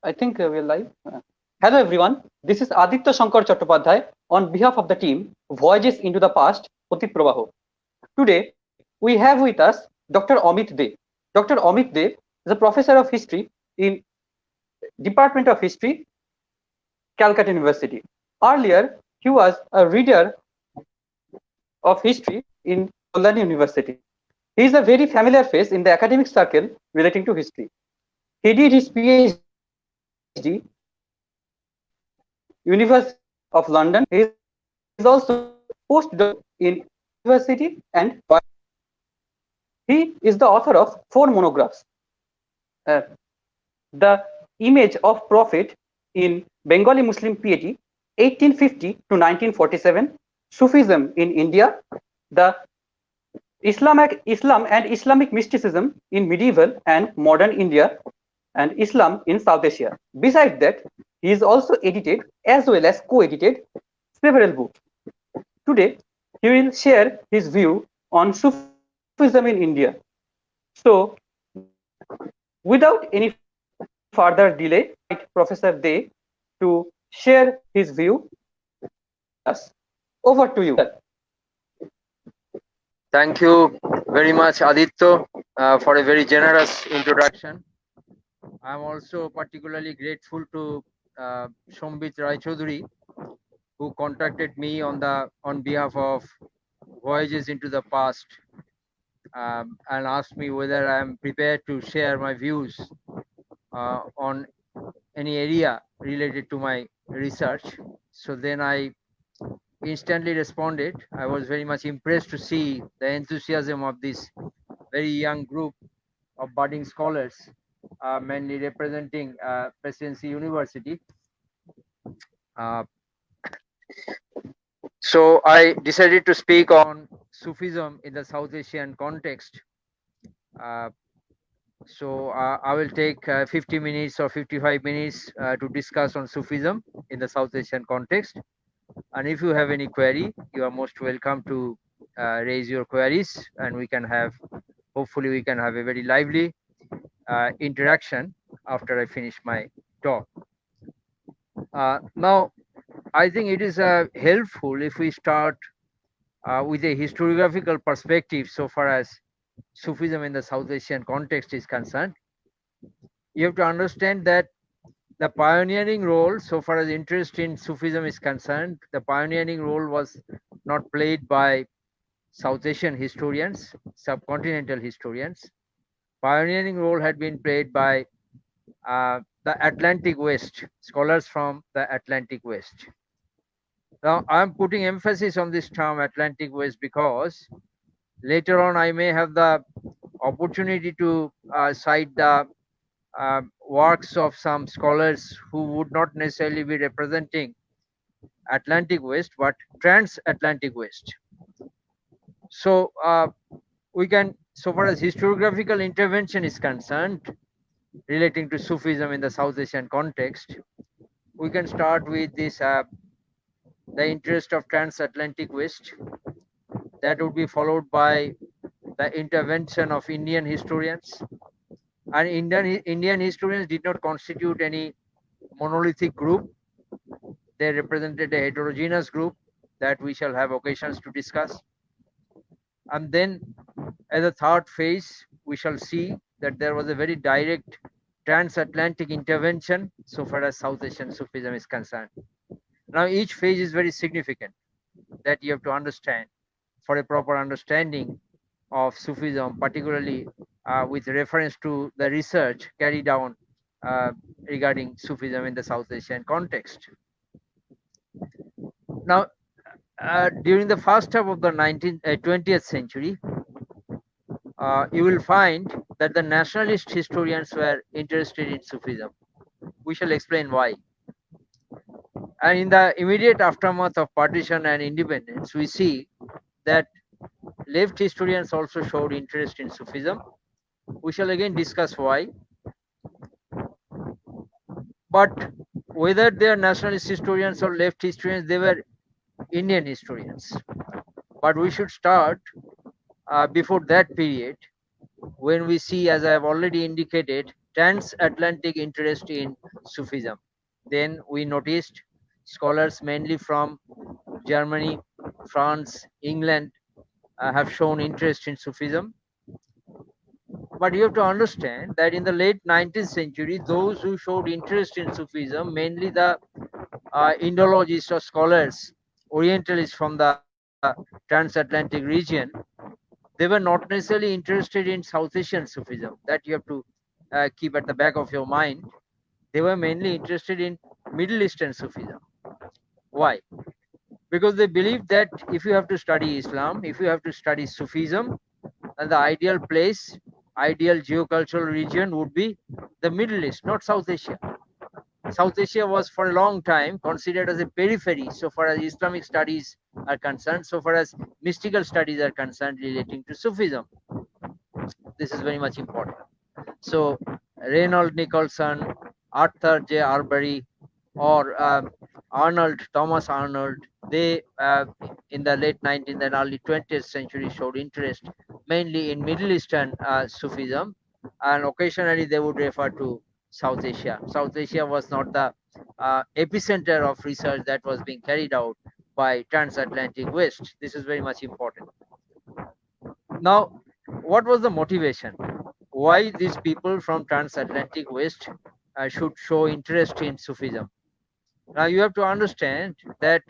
I think we're live. Hello everyone, this is Aditya Shankar Chattopadhyay on behalf of the team Voyages into the Past, Patit Prabaho. Today, we have with us Dr. Amit Dey. Dr. Amit Dey is a professor of history in Department of History, Calcutta University. Earlier, he was a reader of history in Kolkata University. He is a very familiar face in the academic circle relating to history. He did his PhD University of London. He is also postdoc in University and he is the author of 4 monographs. The Image of Prophet in Bengali Muslim Piety, 1850 to 1947, Sufism in India, the Islam and Islamic mysticism in medieval and modern India, and Islam in South Asia. Besides that, he is also edited as well as co-edited several books. Today, he will share his view on Sufism in India. So, without any further delay, I invite Professor Dey to share his view. Over to you. Thank you very much, Aditya, for a very generous introduction. I'm also particularly grateful to Sombit Rai Chaudhuri, who contacted me on behalf of Voyages into the Past and asked me whether I'm prepared to share my views on any area related to my research. So then I instantly responded. I was very much impressed to see the enthusiasm of this very young group of budding scholars, mainly representing Presidency University. So I decided to speak on Sufism in the South Asian context. So I will take 50 minutes or 55 minutes to discuss on Sufism in the South Asian context. And if you have any query, you are most welcome to raise your queries, and hopefully we can have a very lively interaction after I finish my talk. Now, I think it is helpful if we start with a historiographical perspective so far as Sufism in the South Asian context is concerned. You have to understand that the pioneering role, so far as interest in Sufism is concerned, the pioneering role was not played by South Asian historians, subcontinental historians. Pioneering role had been played by the Atlantic West, scholars from the Atlantic West. Now, I'm putting emphasis on this term Atlantic West because later on I may have the opportunity to cite the works of some scholars who would not necessarily be representing Atlantic West, but transatlantic West. So we can, so far as historiographical intervention is concerned, relating to Sufism in the South Asian context, we can start with this, the interest of transatlantic West. That would be followed by the intervention of Indian historians. And Indian historians did not constitute any monolithic group. They represented a heterogeneous group that we shall have occasions to discuss. And then as a third phase, we shall see that there was a very direct transatlantic intervention so far as South Asian Sufism is concerned. Now, each phase is very significant that you have to understand for a proper understanding of Sufism, particularly with reference to the research carried out regarding Sufism in the South Asian context. Now, during the first half of the 20th century, you will find that the nationalist historians were interested in Sufism. We shall explain why. And in the immediate aftermath of partition and independence, we see that left historians also showed interest in Sufism. We shall again discuss why. But whether they are nationalist historians or left historians, they were Indian historians. But we should start before that period, when we see, as I have already indicated, transatlantic interest in Sufism. Then we noticed scholars mainly from Germany, France, England have shown interest in Sufism. But you have to understand that in the late 19th century, those who showed interest in Sufism, mainly the Indologists or scholars, Orientalists from the transatlantic region, they were not necessarily interested in South Asian Sufism. That you have to keep at the back of your mind. They were mainly interested in Middle Eastern Sufism. Why? Because they believed that if you have to study Islam, if you have to study Sufism, then the ideal place, ideal geocultural region would be the Middle East, not South Asia. South Asia was for a long time considered as a periphery so far as Islamic studies are concerned, so far as mystical studies are concerned relating to Sufism. This is very much important. So, Reynold Nicholson, Arthur J. Arbery, or Thomas Arnold, they in the late 19th and early 20th century showed interest mainly in Middle Eastern Sufism, and occasionally they would refer to South Asia. South Asia was not the epicenter of research that was being carried out by transatlantic West. This is very much important. Now, what was the motivation? Why these people from transatlantic West should show interest in Sufism? Now, you have to understand that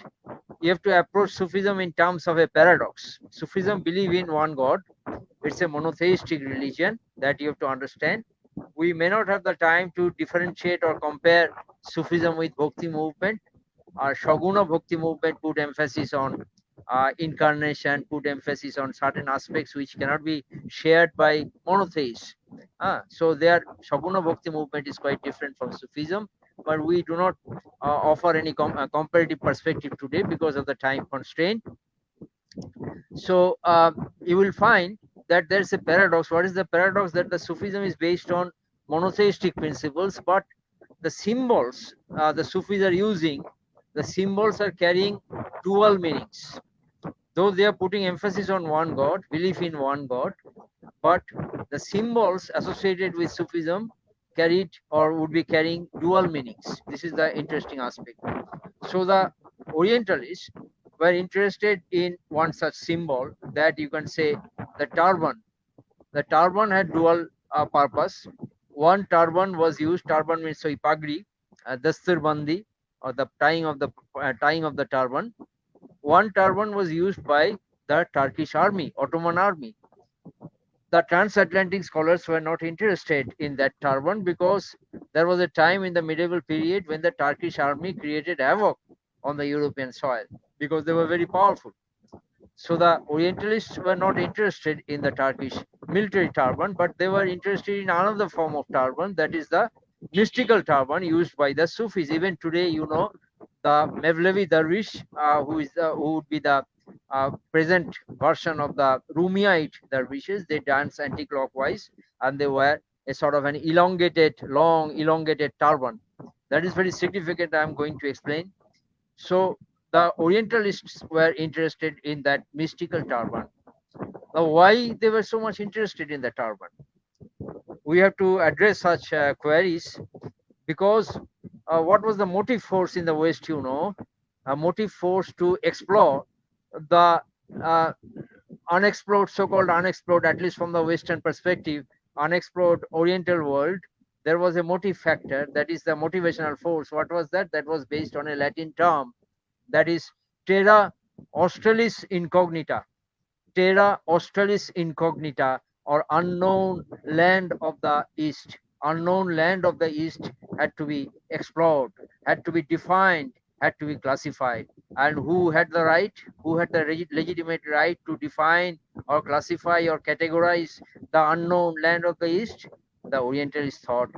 you have to approach Sufism in terms of a paradox. Sufism believe in one God. It's a monotheistic religion that you have to understand. We may not have the time to differentiate or compare Sufism with Bhakti movement. Shaguna Bhakti movement put emphasis on incarnation, put emphasis on certain aspects which cannot be shared by monotheists. So their Shaguna Bhakti movement is quite different from Sufism, but we do not offer any comparative perspective today because of the time constraint. So you will find that there's a paradox. What is the paradox? That the Sufism is based on monotheistic principles, but the symbols the Sufis are using, the symbols are carrying dual meanings. Though they are putting emphasis on one God, belief in one God, but the symbols associated with Sufism carried or would be carrying dual meanings. This is the interesting aspect. So the Orientalists were interested in one such symbol, that you can say the turban. The turban had dual purpose. One turban was used. Turban means so pagri, dastar bandi, or the tying of the turban. One turban was used by the Turkish army, Ottoman army. The transatlantic scholars were not interested in that turban because there was a time in the medieval period when the Turkish army created havoc on the European soil because they were very powerful. So the Orientalists were not interested in the Turkish military turban, but they were interested in another form of turban, that is the mystical turban used by the Sufis. Even today, you know, the Mevlevi Dervish, who would be the present version of the Rumiite dervishes, they dance anti-clockwise and they wear a sort of an long elongated turban. That is very significant. I am going to explain. So the Orientalists were interested in that mystical turban. Now, why they were so much interested in the turban? We have to address such queries because what was the motive force in the West? You know, a motive force to explore the uh, unexplored, so-called unexplored, at least from the Western perspective, unexplored Oriental world. There was a motive factor, that is the motivational force. What was that? That was based on a Latin term, that is terra australis incognita. Terra australis incognita, or unknown land of the East. Unknown land of the East had to be explored, had to be defined, had to be classified. And who had the right? Who had the legitimate right to define or classify or categorize the unknown land of the East? The Orientalist thought.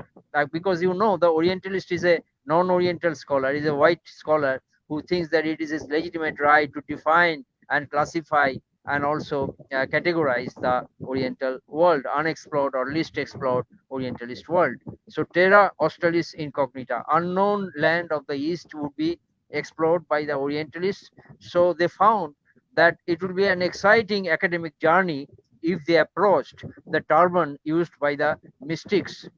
Because you know, the Orientalist is a non-Oriental scholar, is a white scholar who thinks that it is his legitimate right to define and classify and also categorize the Oriental world, unexplored or least explored Orientalist world. So terra australis incognita, unknown land of the East, would be explored by the Orientalists. So they found that it would be an exciting academic journey if they approached the turban used by the mystics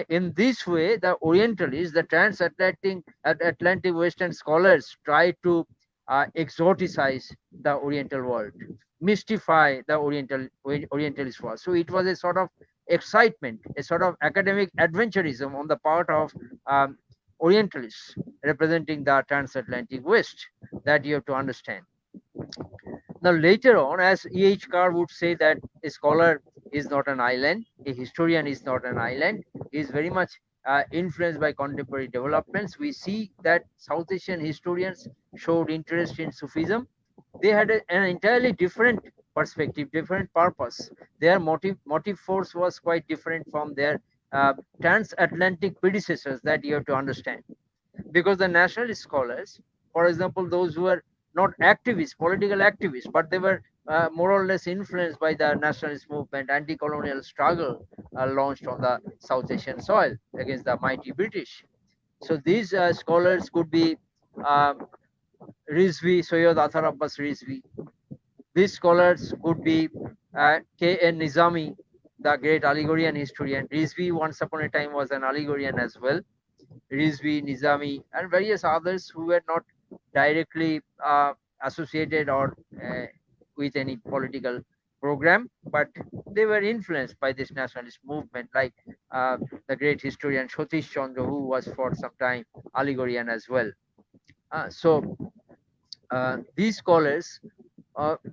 In this way, the Orientalists, the Atlantic Western scholars try to exoticize the Oriental world, mystify the Orientalist world. So it was a sort of excitement, a sort of academic adventurism on the part of um, Orientalists representing the transatlantic West that you have to understand. Now, later on, as E.H. Carr would say that a scholar is not an island, a historian is not an island, he is very much influenced by contemporary developments. We see that South Asian historians showed interest in Sufism. They had an entirely different perspective, different purpose. Their motive force was quite different from their transatlantic predecessors, that you have to understand, because the nationalist scholars, for example, those who were not activists, political activists, but they were more or less influenced by the nationalist movement, anti-colonial struggle launched on the South Asian soil against the mighty British. So these scholars could be uh, Rizvi, Soyod Athar Abbas Rizvi. These scholars could be K.N. Nizami, the great Allegorian historian. Rizvi once upon a time was an Allegorian as well. Rizvi, Nizami, and various others who were not directly associated or with any political program, but they were influenced by this nationalist movement, like the great historian Satish Chandra, who was for some time Allegorian as well. So these scholars,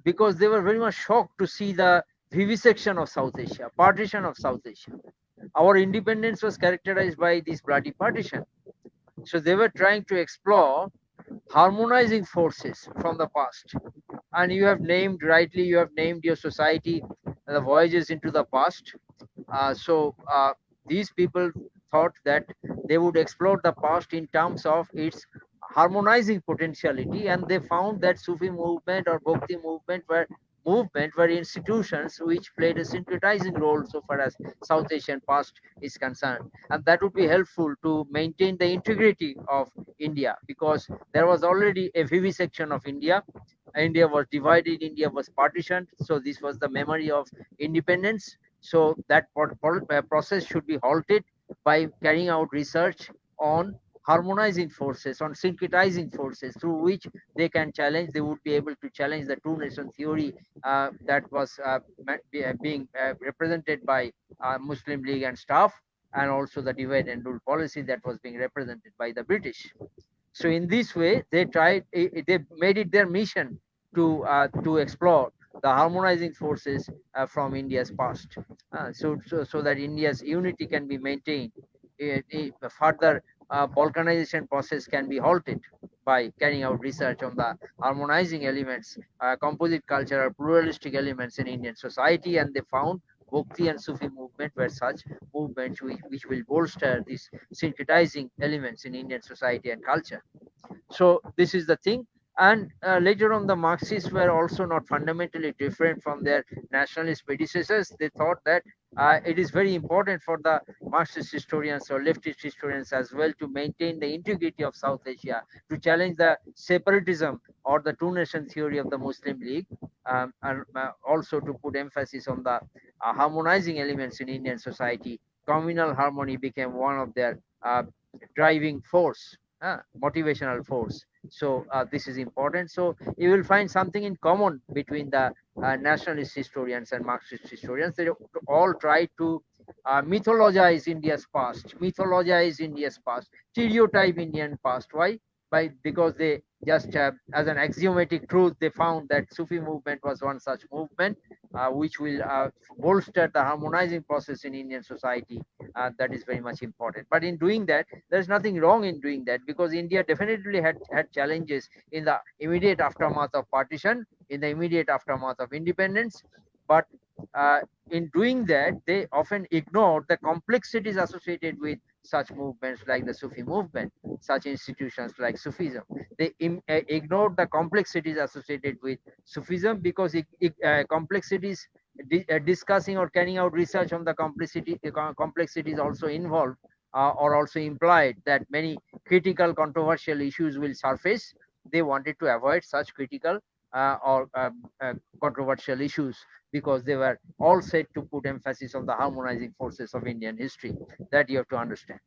because they were very much shocked to see the vivisection of South Asia, partition of South Asia. Our independence was characterized by this bloody partition. So they were trying to explore harmonizing forces from the past. And you have named, rightly, you have named your society the voyages into the past. So these people thought that they would explore the past in terms of its harmonizing potentiality, and they found that Sufi movement or Bhakti movement were institutions which played a syncretizing role so far as South Asian past is concerned, and that would be helpful to maintain the integrity of India, because there was already a vivisection of India. India was divided, India was partitioned, so this was the memory of independence. So that process should be halted by carrying out research on harmonizing forces, on syncretizing forces through which they would be able to challenge the two nation theory that was being represented by Muslim League and staff, and also the divide and rule policy that was being represented by the British. So in this way, they made it their mission to explore the harmonizing forces from India's past, so that India's unity can be maintained. Further balkanization process can be halted by carrying out research on the harmonizing elements, composite cultural pluralistic elements in Indian society, and they found Bhakti and Sufi movement were such movements which will bolster these syncretizing elements in Indian society and culture. So this is the thing. And later on, the Marxists were also not fundamentally different from their nationalist predecessors. They thought that it is very important for the Marxist historians or leftist historians as well to maintain the integrity of South Asia, to challenge the separatism or the two nation theory of the Muslim League, and also to put emphasis on the harmonizing elements in Indian society. Communal harmony became one of their driving force, motivational force. So this is important. So you will find something in common between the nationalist historians and Marxist historians. They all try to mythologize India's past, stereotype Indian past. Why? Because they just as an axiomatic truth, they found that Sufi movement was one such movement which will bolster the harmonizing process in Indian society. That is very much important. But in doing that, there's nothing wrong in doing that, because India definitely had challenges in the immediate aftermath of partition, in the immediate aftermath of independence. But in doing that, they often ignored the complexities associated with such movements like the Sufi movement, such institutions like Sufism. They ignored the complexities associated with Sufism, because complexities, discussing or carrying out research on the complexities also involved or also implied that many critical controversial issues will surface. They wanted to avoid such critical or controversial issues. because they were all said to put emphasis on the harmonizing forces of Indian history. That you have to understand.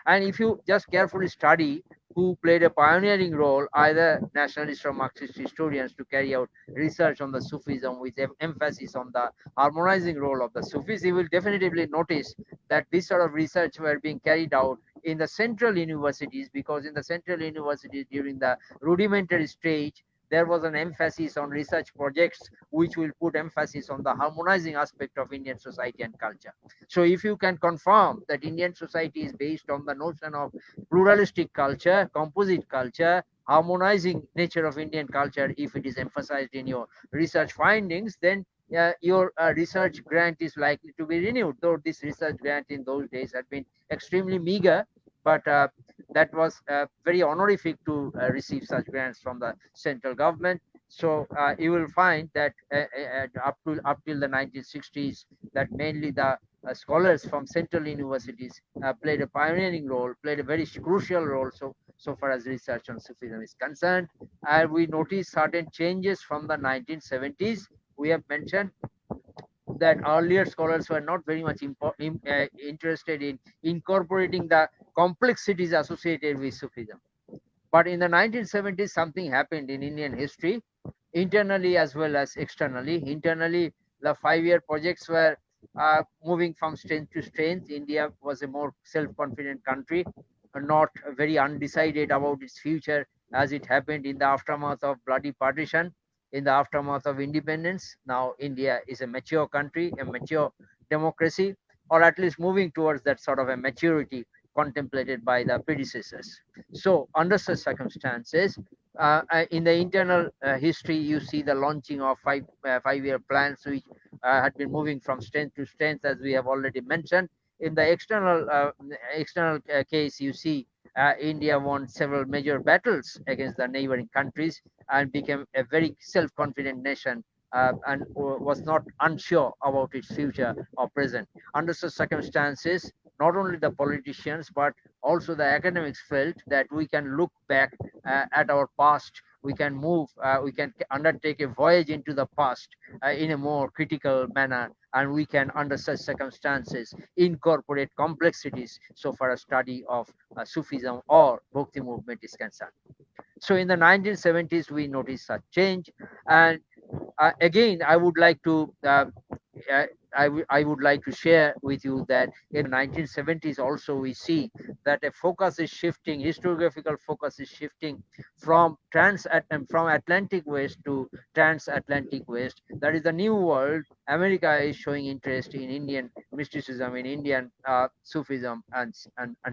And if you just carefully study who played a pioneering role, either nationalist or Marxist historians, to carry out research on the Sufism with emphasis on the harmonizing role of the Sufis, you will definitely notice that this sort of research were being carried out in the central universities, because in the central universities during the rudimentary stage, there was an emphasis on research projects which will put emphasis on the harmonizing aspect of Indian society and culture. So if you can confirm that Indian society is based on the notion of pluralistic culture, composite culture, harmonizing nature of Indian culture, if it is emphasized in your research findings, then your research grant is likely to be renewed. Though this research grant in those days had been extremely meager, but that was very honorific to receive such grants from the central government. So you will find that up till the 1960s, that mainly the scholars from central universities played a pioneering role, played a very crucial role. So far as research on Sufism is concerned, and we notice certain changes from the 1970s. We have mentioned that earlier scholars were not very much interested in incorporating the complexities associated with Sufism. But in the 1970s, something happened in Indian history, internally as well as externally. Internally, the 5-year projects were moving from strength to strength. India was a more self-confident country, not very undecided about its future, as it happened in the aftermath of bloody partition, in the aftermath of independence. Now India is a mature country, a mature democracy, or at least moving towards that sort of a maturity contemplated by the predecessors. So under such circumstances, in the internal history, you see the launching of 5-year plans, which had been moving from strength to strength, as we have already mentioned. In the external case, you see India won several major battles against the neighboring countries and became a very self-confident nation, and was not unsure about its future or present. Under such circumstances, not only the politicians but also the academics felt that we can look back at our past, we can undertake a voyage into the past in a more critical manner, and we can, under such circumstances, incorporate complexities so far as study of Sufism or Bhakti movement is concerned. So in the 1970s, we noticed such change, and again, I would like to share with you that in the 1970s also we see that a focus is shifting, historiographical focus is shifting from from Atlantic West to transatlantic West. That is the new world. America is showing interest in Indian mysticism, in Indian Sufism and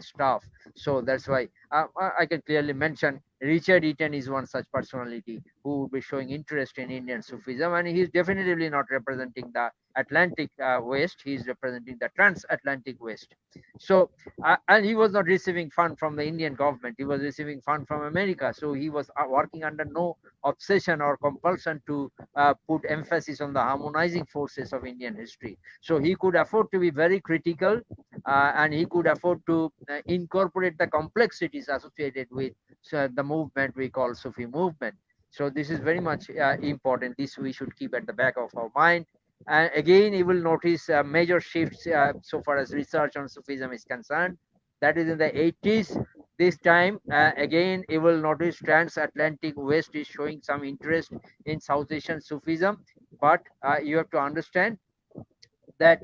stuff. So that's why I can clearly mention Richard Eaton is one such personality who would be showing interest in Indian Sufism, and he is definitely not representing the Atlantic West. He is representing the transatlantic West. So, and he was not receiving fund from the Indian government. He was receiving fund from America. So he was working under no obsession or compulsion to put emphasis on the harmonizing forces of Indian history. So he could afford to be very critical, and he could afford to incorporate the complexities associated with the movement we call Sufi movement. So this is very much important. This we should keep at the back of our mind. And again, you will notice major shifts so far as research on Sufism is concerned. That is in the 80s. This time, again, you will notice transatlantic West is showing some interest in South Asian Sufism. But you have to understand that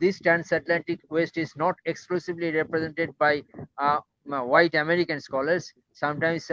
this transatlantic West is not exclusively represented by white American scholars. Sometimes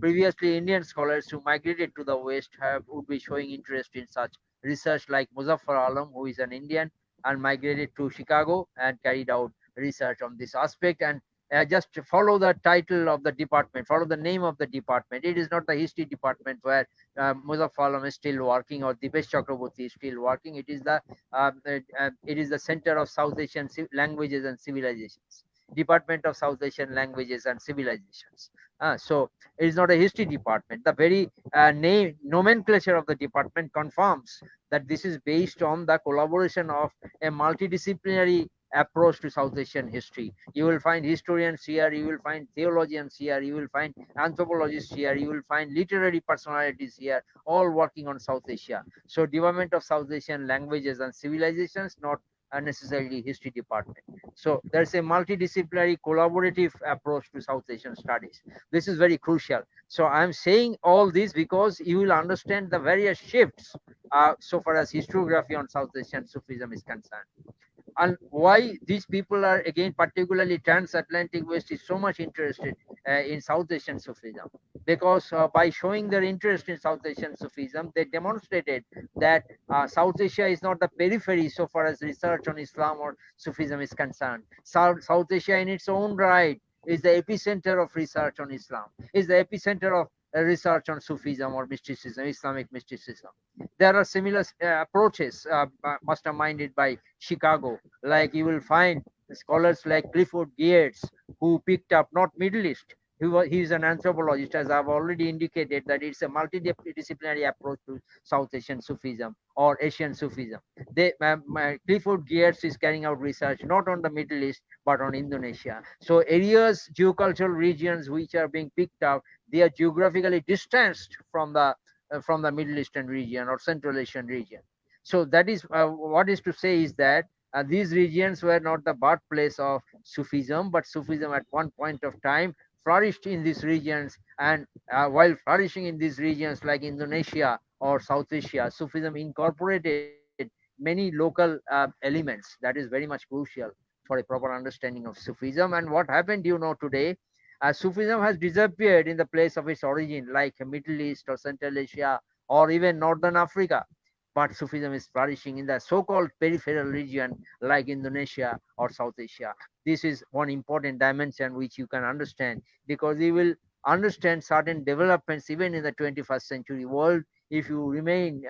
previously Indian scholars who migrated to the West would be showing interest in such research, like Muzaffar Alam, who is an Indian and migrated to Chicago and carried out research on this aspect. And just follow the title of the department, follow the name of the department. It is not the history department where Muzaffar Alam is still working or Dipesh Chakraborty is still working. It is the Center of South Asian Languages and Civilizations. Department of South Asian Languages and Civilizations. So it is not a history department. The very name nomenclature of the department confirms that this is based on the collaboration of a multidisciplinary approach to South Asian history. You will find historians here, you will find theologians here, you will find anthropologists here, you will find literary personalities here, all working on South Asia. So development of South Asian languages and civilizations, not necessarily history department. So there's a multidisciplinary collaborative approach to South Asian studies. This is very crucial. So I'm saying all this because you will understand the various shifts so far as historiography on South Asian Sufism is concerned, and why these people are, again, particularly transatlantic West, is so much interested in South Asian Sufism, because by showing their interest in South Asian Sufism, they demonstrated that South Asia is not the periphery so far as research on Islam or Sufism is concerned. South Asia in its own right is the epicenter of research on Islam, is the epicenter of research on Sufism or mysticism, Islamic mysticism. There are similar approaches masterminded by Chicago. Like you will find scholars like Clifford Geertz, who picked up not Middle East. He is an anthropologist, as I've already indicated, that it's a multidisciplinary approach to South Asian Sufism or Asian Sufism. Clifford Geertz is carrying out research not on the Middle East but on Indonesia. So areas, geocultural regions which are being picked up, they are geographically distanced from the Middle Eastern region or Central Asian region. So that is what is to say is that these regions were not the birthplace of Sufism, but Sufism at one point of time flourished in these regions, and while flourishing in these regions like Indonesia or South Asia, Sufism incorporated many local elements. That is very much crucial for a proper understanding of Sufism. And what happened, today, Sufism has disappeared in the place of its origin, like Middle East or Central Asia or even Northern Africa. But Sufism is flourishing in the so-called peripheral region like Indonesia or South Asia. This is one important dimension which you can understand, because you will understand certain developments even in the 21st century world if you remain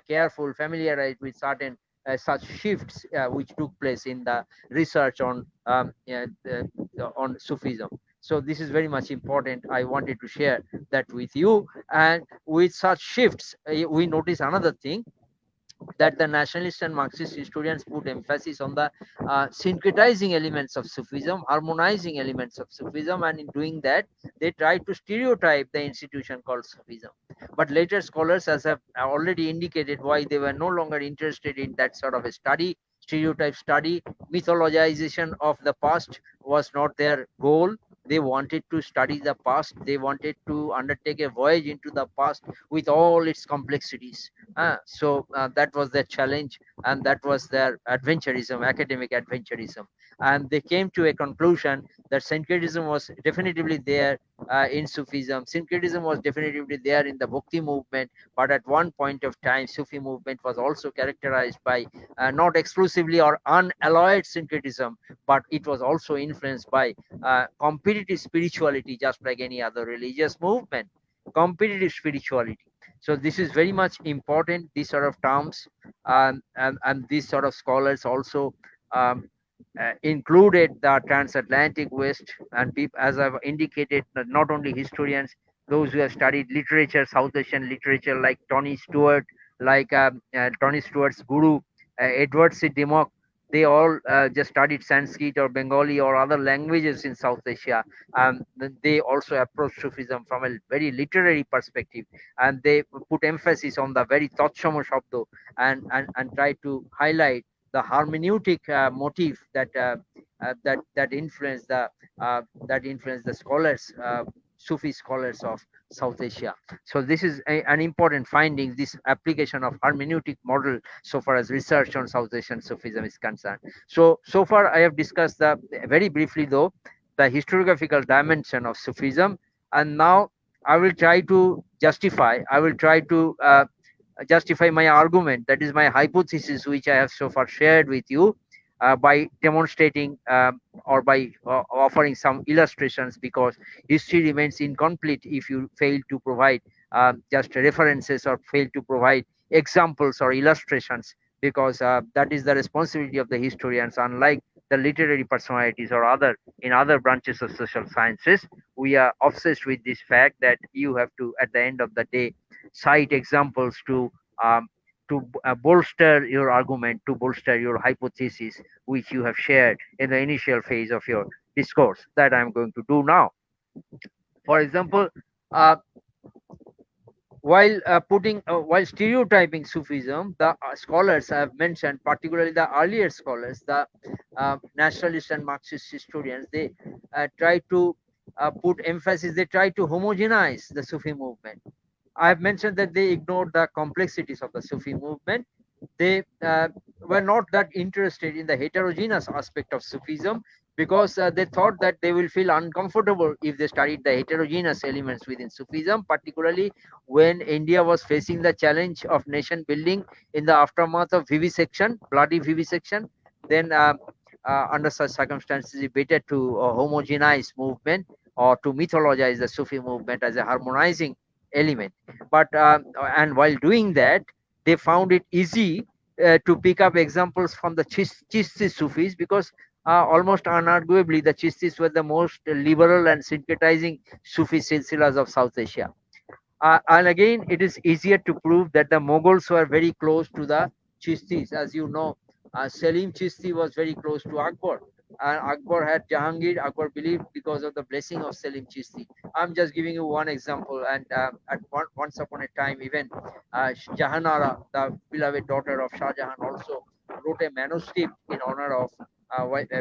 careful, familiarized with certain such shifts which took place in the research on Sufism. So this is very much important. I wanted to share that with you. And with such shifts, we notice another thing, that the nationalist and Marxist historians put emphasis on the syncretizing elements of Sufism, harmonizing elements of Sufism, and in doing that, they tried to stereotype the institution called Sufism. But later scholars, as have already indicated, why they were no longer interested in that sort of a study, stereotype study. Mythologization of the past was not their goal. They wanted to study the past. They wanted to undertake a voyage into the past with all its complexities. So that was their challenge, and that was their adventurism, academic adventurism. And they came to a conclusion that syncretism was definitively there in Sufism. Syncretism was definitively there in the Bhakti movement, but at one point of time, Sufi movement was also characterized by not exclusively or unalloyed syncretism, but it was also influenced by competitive spirituality, just like any other religious movement. Competitive spirituality. So this is very much important, these sort of terms, and these sort of scholars also um, included the transatlantic West, and as I've indicated, not only historians, those who have studied literature, South Asian literature, like Tony Stewart, like Tony Stewart's guru, Edward C. Dimmock. They all just studied Sanskrit or Bengali or other languages in South Asia. They also approached Sufism from a very literary perspective, and they put emphasis on the very Tatshama Shabdo, and try to highlight the hermeneutic motif that influenced the scholars, Sufi scholars of South Asia. So this is an important finding, this application of hermeneutic model so far as research on South Asian Sufism is concerned. So far I have discussed very briefly though, the historiographical dimension of Sufism, and now I will try to justify my argument, that is my hypothesis, which I have so far shared with you, by demonstrating or by offering some illustrations, because history remains incomplete if you fail to provide just references or fail to provide examples or illustrations, because that is the responsibility of the historians. Unlike the literary personalities or other branches of social sciences, we are obsessed with this fact that you have to, at the end of the day, cite examples to bolster your argument, to bolster your hypothesis, which you have shared in the initial phase of your discourse. That I'm going to do now. For example, uh, while stereotyping Sufism, the scholars I have mentioned, particularly the earlier scholars, the nationalist and Marxist historians, they try to put emphasis, they try to homogenize the Sufi movement. I have mentioned that they ignored the complexities of the Sufi movement. They were not that interested in the heterogeneous aspect of Sufism, because they thought that they will feel uncomfortable if they studied the heterogeneous elements within Sufism, particularly when India was facing the challenge of nation building in the aftermath of vivisection, bloody vivisection. Then, under such circumstances, it's better to homogenize movement, or to mythologize the Sufi movement as a harmonizing element. But and while doing that, they found it easy to pick up examples from the Chisti Sufis, because almost unarguably the Chistis were the most liberal and syncretizing Sufi silsilahs of South Asia. And again, it is easier to prove that the Mughals were very close to the Chistis. As you know, Selim Chisti was very close to Akbar. And Akbar had Jahangir. Akbar believed because of the blessing of Selim Chisti. I'm just giving you one example. And once upon a time, even Jahanara, the beloved daughter of Shah Jahan, also wrote a manuscript in honor of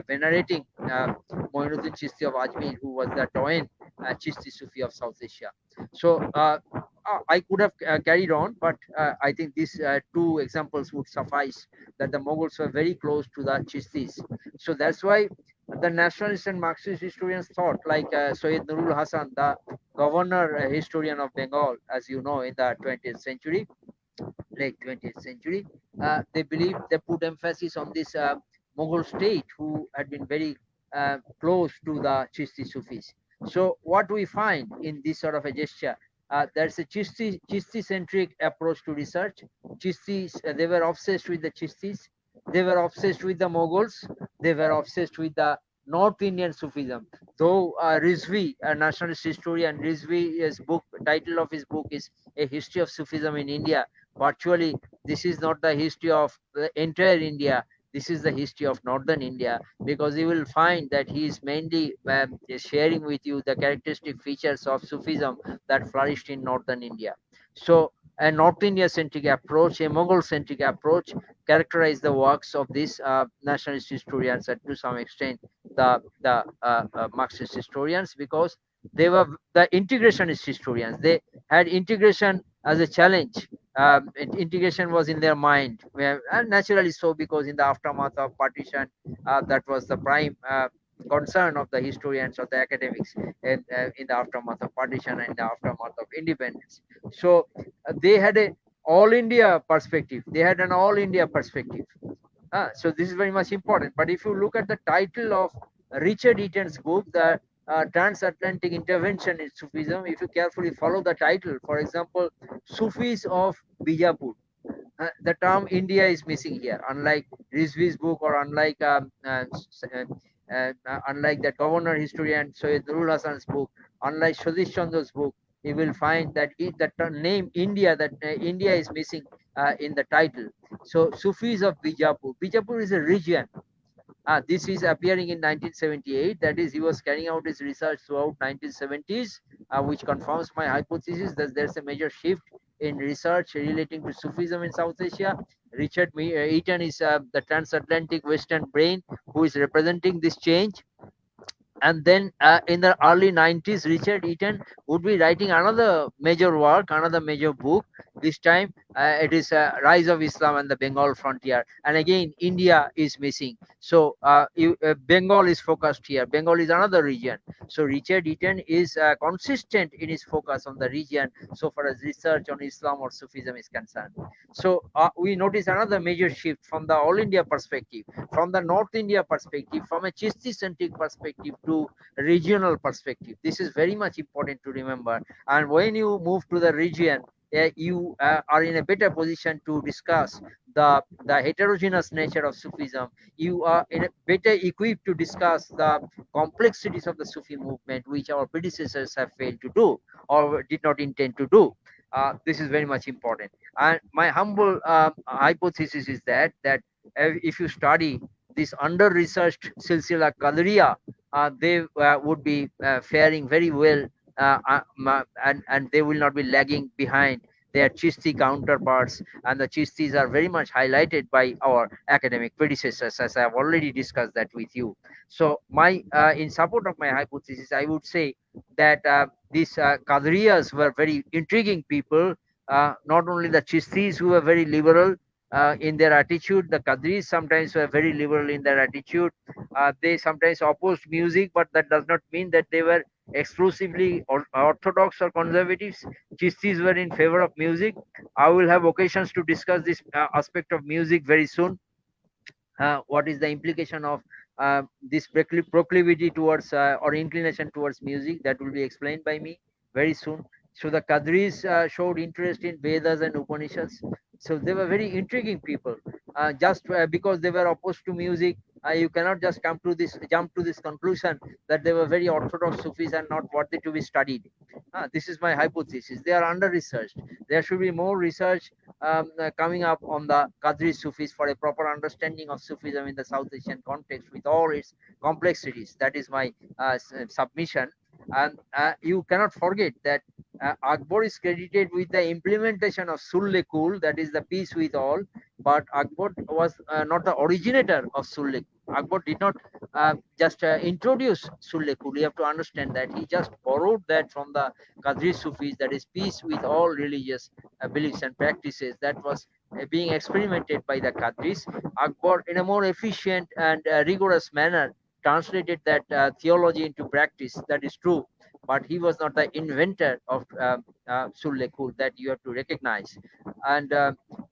venerating Moinuddin Chisti of Ajmer, who was the doyen Chisti Sufi of South Asia. So I could have carried on, but I think these two examples would suffice, that the Mughals were very close to the Chistis. So that's why the nationalist and Marxist historians thought, like Sayyid Nurul Hasan, the governor historian of Bengal, as you know, in the 20th century, late 20th century, they believed, they put emphasis on this Mughal state, who had been very close to the Chisti Sufis. So what we find in this sort of a gesture, there's a Chisti-centric approach to research. Chistis, they were obsessed with the Chistis. They were obsessed with the Mughals. They were obsessed with the North Indian Sufism. Though Rizvi, a nationalist historian, Rizvi's book, title of his book is A History of Sufism in India. Virtually, this is not the history of the entire India. This is the history of northern India, because you will find that he is mainly sharing with you the characteristic features of Sufism that flourished in northern India. So a North India centric approach, a Mughal centric approach, characterize the works of these nationalist historians, and to some extent the Marxist historians, because they were the integrationist historians. They had integration as a challenge. Integration was in their mind, and naturally so, because in the aftermath of partition, that was the prime concern of the historians or the academics in the aftermath of partition and the aftermath of independence. So they had a all India perspective. They had an all India perspective. So this is very much important. But if you look at the title of Richard Eaton's book, the Transatlantic Intervention in Sufism, if you carefully follow the title, for example, Sufis of Bijapur, the term India is missing here, unlike Rizvi's book, or unlike the governor historian Sayyid Nurul Hasan's book, unlike Satish Chandra's book. You will find that the name India, that India is missing in the title. So Sufis of Bijapur. Bijapur is a region. This is appearing in 1978. That is, he was carrying out his research throughout 1970s, which confirms my hypothesis that there's a major shift in research relating to Sufism in South Asia. Richard Eaton is the transatlantic Western brain who is representing this change. And then in the early 90s, Richard Eaton would be writing another major work, another major book. This time it is Rise of Islam and the Bengal Frontier. And again, India is missing. So Bengal is focused here. Bengal is another region. So Richard Eaton is consistent in his focus on the region so far as research on Islam or Sufism is concerned. So we notice another major shift from the all India perspective, from the North India perspective, from a Chisti-centric perspective to regional perspective. This is very much important to remember. And when you move to the region, you are in a better position to discuss the heterogeneous nature of Sufism. You are in a better equipped to discuss the complexities of the Sufi movement, which our predecessors have failed to do or did not intend to do. This is very much important. And my humble hypothesis is that if you study this under-researched silsila Qadriya, they would be faring very well, and they will not be lagging behind their Chishti counterparts, and the Chistis are very much highlighted by our academic predecessors, as I have already discussed that with you. So, in support of my hypothesis, I would say that these Qadriyas were very intriguing people. Not only the Chistis, who were very liberal in their attitude, the Qadris sometimes were very liberal in their attitude. They sometimes opposed music, but that does not mean that they were exclusively orthodox or conservatives. Chistis were in favor of music. I will have occasions to discuss this aspect of music very soon. What is the implication of this proclivity towards or inclination towards music, that will be explained by me very soon. So the Kadris showed interest in Vedas and Upanishads. So they were very intriguing people. Just because they were opposed to music, you cannot just jump to this conclusion that they were very orthodox Sufis and not worthy to be studied. This is my hypothesis. They are under researched. There should be more research coming up on the Qadri Sufis for a proper understanding of Sufism in the South Asian context with all its complexities. That is my submission. And you cannot forget that Akbar is credited with the implementation of Sulle Kul, that is the peace with all, but Akbar was not the originator of Sulle. Akbar did not just introduce Sulle Kul. You have to understand that he just borrowed that from the Qadri Sufis, that is peace with all religious beliefs and practices, that was being experimented by the Qadris. Akbar, in a more efficient and rigorous manner, translated that theology into practice. That is true, but he was not the inventor of Sulle Kul, that you have to recognize. And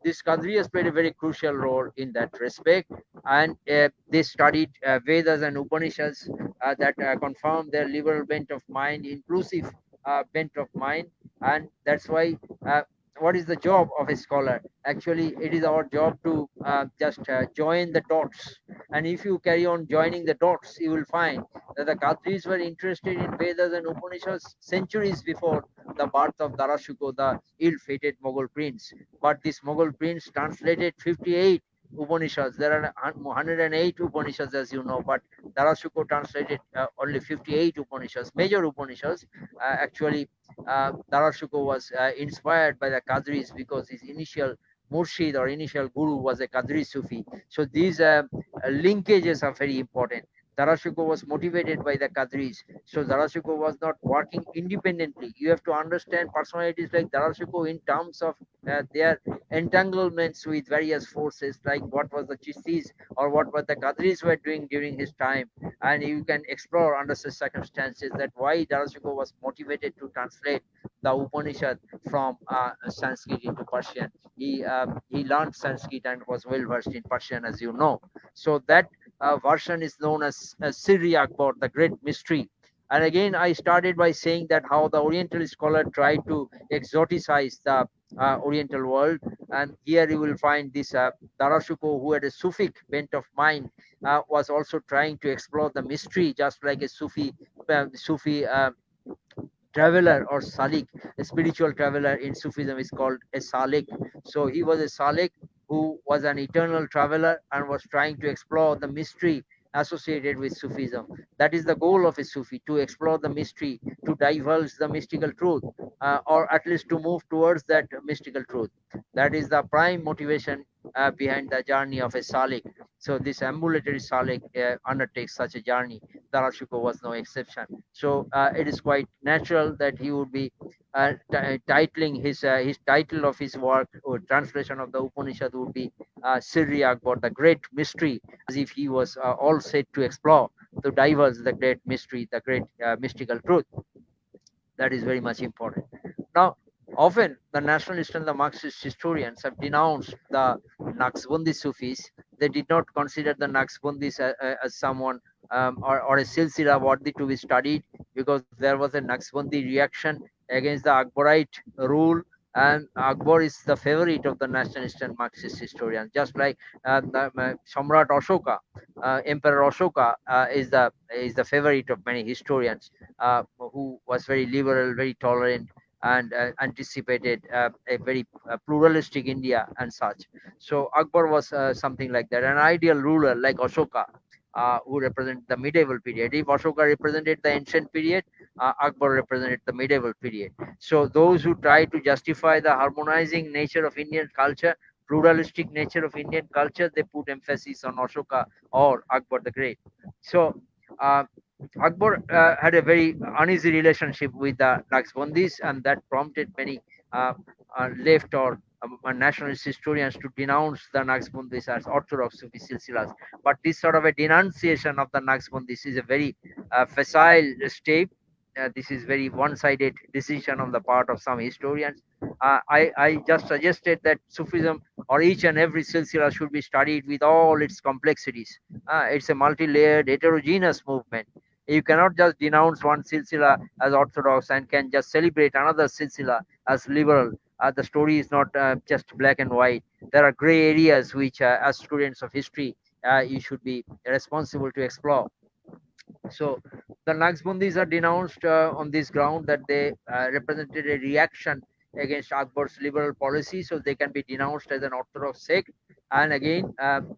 this Qadri has played a very crucial role in that respect. And they studied Vedas and Upanishads that confirm their liberal bent of mind, inclusive bent of mind. And that's why what is the job of a scholar? Actually, it is our job to just join the dots. And if you carry on joining the dots, you will find that the Qadris were interested in Vedas and Upanishads centuries before the birth of Darashuko, the ill-fated Mughal prince. But this Mughal prince translated 58 Upanishads. There are 108 Upanishads, as you know, but Darashuko translated only 58 Upanishads, major Upanishads. Actually, Darashuko was inspired by the Qadris because his initial Murshid or initial guru was a Qadri Sufi. So these linkages are very important. Darashuko was motivated by the Qadris. So Darashuko was not working independently. You have to understand personalities like Darashuko in terms of their entanglements with various forces, like what was the Chistis or what were the Qadris were doing during his time. And you can explore under such circumstances that why Darashuko was motivated to translate the Upanishad from Sanskrit into Persian. He learned Sanskrit and was well versed in Persian, as you know. So that version is known as Sirri Akbar, the Great Mystery. And again, I started by saying that how the Oriental scholar tried to exoticize the Oriental world. And here you will find this Darashuko, who had a Sufic bent of mind, was also trying to explore the mystery, just like a Sufi traveler or salik. A spiritual traveler in Sufism is called a salik. So he was a salik who was an eternal traveler and was trying to explore the mystery associated with Sufism. That is the goal of a Sufi, to explore the mystery, to divulge the mystical truth, or at least to move towards that mystical truth. That is the prime motivation behind the journey of a Salik. So this ambulatory Salik undertakes such a journey. Darashuko was no exception. So it is quite natural that he would be titling his title of his work or translation of the Upanishad would be Sirri Akbar, the Great Mystery, as if he was all set to explore, to divulge the great mystery, the great mystical truth. That is very much important. Now, often the nationalist and the Marxist historians have denounced the Naqshbandi Sufis. They did not consider the Naqshbandis as someone or a silsila worthy to be studied, because there was a Naqshbandi reaction against the Akbarite rule, and Akbar is the favorite of the nationalist and Marxist historians, just like Samrat Ashoka, Emperor Ashoka is the favorite of many historians, who was very liberal, very tolerant, and anticipated a very pluralistic India and such. So Akbar was something like that, an ideal ruler like Ashoka, who represent the medieval period. If Ashoka represented the ancient period, Akbar represented the medieval period. So those who try to justify the harmonizing nature of Indian culture, pluralistic nature of Indian culture, they put emphasis on Ashoka or Akbar the Great. So uh, Akbar had a very uneasy relationship with the Naqshbandis, and that prompted many uh, left or nationalist historians to denounce the Naqshbandis as orthodox Sufi silsilahs. But this sort of a denunciation of the Naqshbandis is a very facile step. This is very one-sided decision on the part of some historians. I just suggested that Sufism or each and every silsila should be studied with all its complexities. It's a multi-layered, heterogeneous movement. You cannot just denounce one silsila as orthodox and can just celebrate another silsila as liberal. The story is not just black and white. There are gray areas which, as students of history, you should be responsible to explore. So the Naqshbandis are denounced on this ground that they represented a reaction against Akbar's liberal policy, so they can be denounced as an orthodox sect. And again,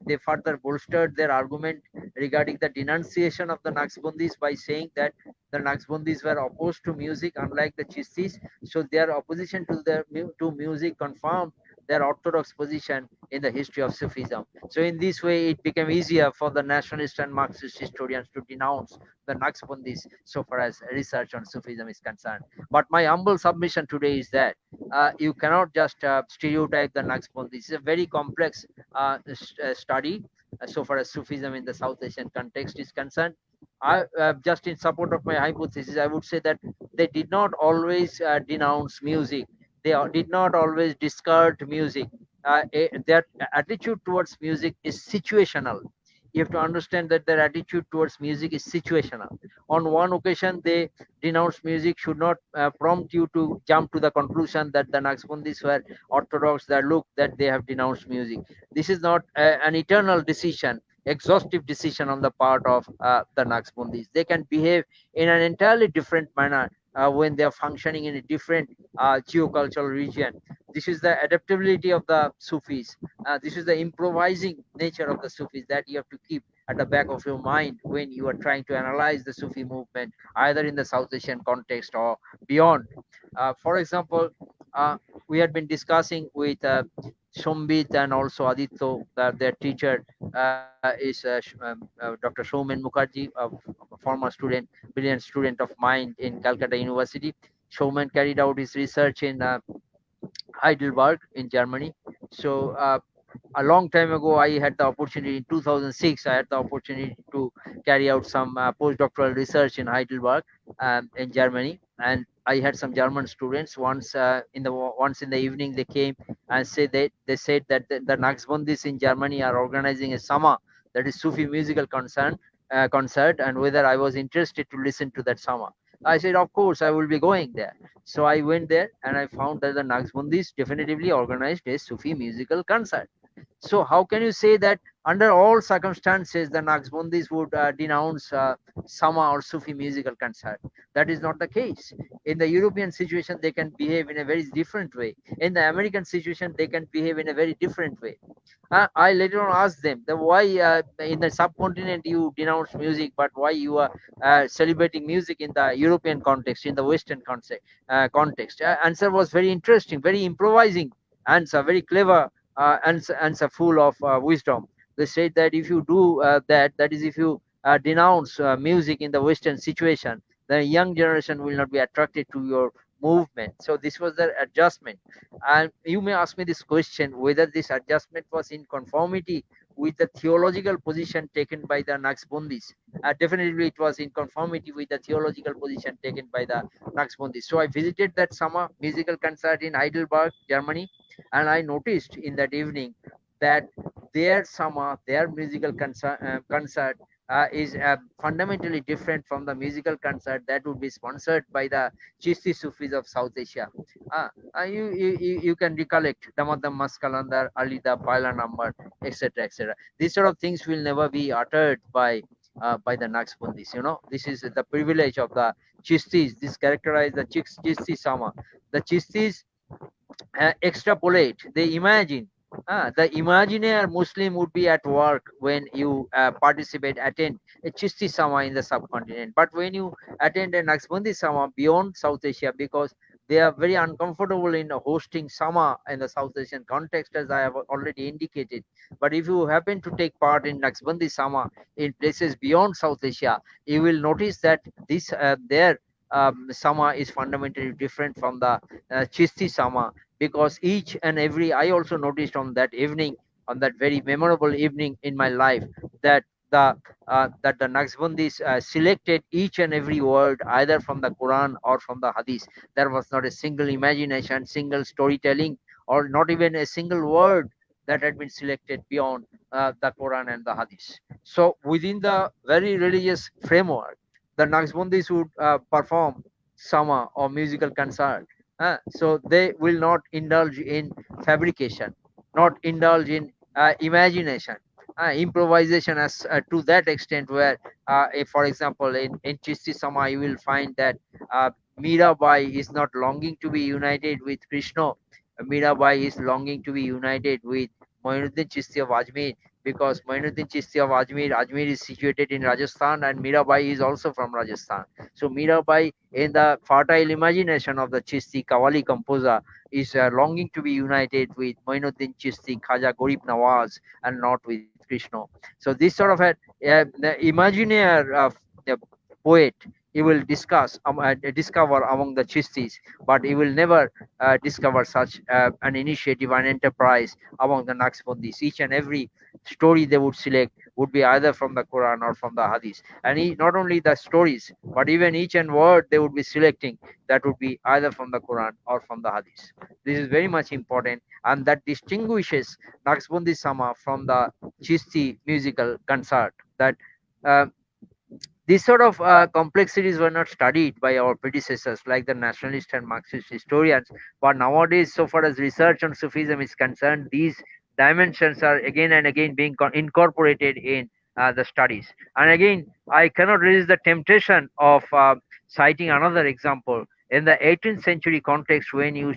they further bolstered their argument regarding the denunciation of the Naqshbandis by saying that the Naqshbandis were opposed to music, unlike the Chistis. So their opposition to to music confirmed their orthodox position in the history of Sufism. So in this way, it became easier for the nationalist and Marxist historians to denounce the Naqshbandis so far as research on Sufism is concerned. But my humble submission today is that you cannot just stereotype the Naqshbandis. It's a very complex study so far as Sufism in the South Asian context is concerned. Just in support of my hypothesis, I would say that they did not always denounce music. They did not always discard music. Their attitude towards music is situational. You have to understand that their attitude towards music is situational. On one occasion, they denounced music should not prompt you to jump to the conclusion that the Naqshbandis were orthodox, that look, that they have denounced music. This is not an eternal decision, exhaustive decision on the part of the Naqshbandis. They can behave in an entirely different manner when they are functioning in a different geocultural region. This is the adaptability of the Sufis. This is the improvising nature of the Sufis that you have to keep at the back of your mind when you are trying to analyze the Sufi movement, either in the South Asian context or beyond. For example, uh, we had been discussing with Sombit and also Aditya, their teacher is Dr. Soumen Mukherjee, a former student, brilliant student of mine in Calcutta University. Soumen carried out his research in Heidelberg in Germany. So a long time ago, I had the opportunity in 2006. I had the opportunity to carry out some postdoctoral research in Heidelberg, in Germany, and I had some German students. Once in the evening, they came and they said that the Naqshbandis in Germany are organizing a sama, that is Sufi musical concert, and whether I was interested to listen to that sama. I said, of course, I will be going there. So I went there and I found that the Naqshbandis definitively organized a Sufi musical concert. So how can you say that under all circumstances the Naqshbandis would denounce Sama or Sufi musical concert? That is not the case. In the European situation, they can behave in a very different way. In the American situation, they can behave in a very different way. I later on asked them that why in the subcontinent you denounce music, but why you are celebrating music in the European context, in the Western context. Answer was very interesting, very improvising answer, very clever answer, full of wisdom. They said that if you do that is if you denounce music in the Western situation, the young generation will not be attracted to your movement. So this was their adjustment. And you may ask me this question, whether this adjustment was in conformity with the theological position taken by the Naqshbandis. Definitely it was in conformity with the theological position taken by the Naqshbandis. So I visited that summer musical concert in Heidelberg, Germany, and I noticed in that evening that their musical concert is fundamentally different from the musical concert that would be sponsored by the Chisti Sufis of South Asia. You can recollect Damadam Maskalandar, Alida, Paila Number, etc. etc. These sort of things will never be uttered by by the Naqshbandis. This is the privilege of the Chistis. This characterizes the Chisti Sama. The Chistis extrapolate, they imagine. The imaginaire Muslim would be at work when you attend a Chisti Sama in the subcontinent. But when you attend a Naqshbandi Sama beyond South Asia, because they are very uncomfortable in hosting Sama in the South Asian context, as I have already indicated. But if you happen to take part in Naqshbandi Sama in places beyond South Asia, you will notice that this their Sama is fundamentally different from the Chisti Sama, because each and every, I also noticed on that evening, on that very memorable evening in my life, that the Naqshbandis selected each and every word either from the Quran or from the Hadith. There was not a single imagination, single storytelling, or not even a single word that had been selected beyond the Quran and the Hadith. So within the very religious framework, the Naqshbandis would perform sama or musical concert. So they will not indulge in fabrication, not indulge in imagination, improvisation, as to that extent where, if, for example, in Chisti Sama, you will find that Mirabai is not longing to be united with Krishna. Mirabai is longing to be united with Moinuddin Chisti of Ajmer, because Moinuddin Chisti of Ajmer is situated in Rajasthan, and Mirabai is also from Rajasthan. So Mirabai, in the fertile imagination of the Chisti Qawwali composer, is longing to be united with Moinuddin Chisti, Khaja Garib Nawaz, and not with Krishna. So this sort of the imaginaire of the poet, he will discover among the Chistis, but he will never discover such an initiative, an enterprise among the Naqshbandis. Each and every story they would select would be either from the Quran or from the Hadith. And not only the stories, but even each and word they would be selecting, that would be either from the Quran or from the Hadith. This is very much important, and that distinguishes Naqshbandi Sama from the Chisti musical concert. That uh, these sort of complexities were not studied by our predecessors, like the nationalist and Marxist historians. But nowadays, so far as research on Sufism is concerned, these dimensions are again and again being incorporated in the studies. And again, I cannot resist the temptation of citing another example. In the 18th century context, when you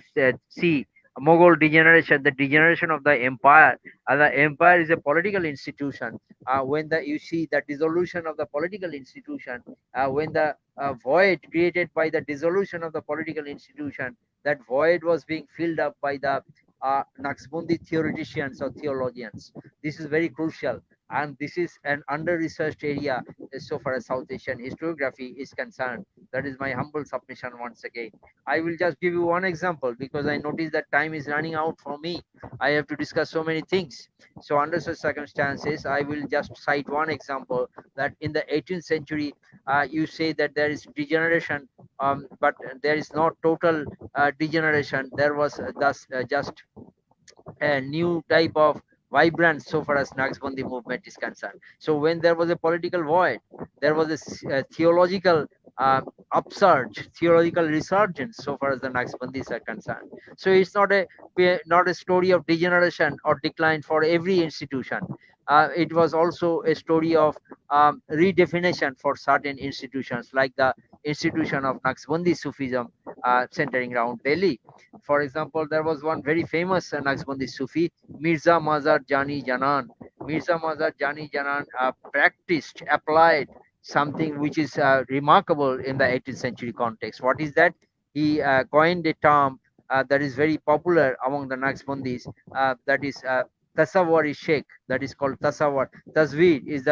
see Mughal degeneration, the degeneration of the empire, the empire is a political institution. When you see the dissolution of the political institution, when the void created by the dissolution of the political institution, that void was being filled up by the Naqshbandi theoreticians or theologians. This is very crucial, and this is an under-researched area so far as South Asian historiography is concerned. That is my humble submission once again. I will just give you one example, because I notice that time is running out for me. I have to discuss so many things. So under such circumstances, I will just cite one example, that in the 18th century, you say that there is degeneration, but there is not total degeneration. There was thus just a new type of vibrance so far as Naqshbandi movement is concerned. So when there was a political void, there was a theological uh, upsurge, theological resurgence so far as the Naqshbandis are concerned. So it's not a story of degeneration or decline for every institution. It was also a story of redefinition for certain institutions, like the institution of Naqshbandi Sufism centering around Delhi. For example, there was one very famous Naqshbandi Sufi, Mirza Mazar Jani Janan. Mirza Mazar Jani Janan practiced, applied something which is remarkable in the 18th century context. What is that? He coined a term that is very popular among the Naqshbandis, that is Tasawwur Sheikh, that is called Tasawwur. Tasveer is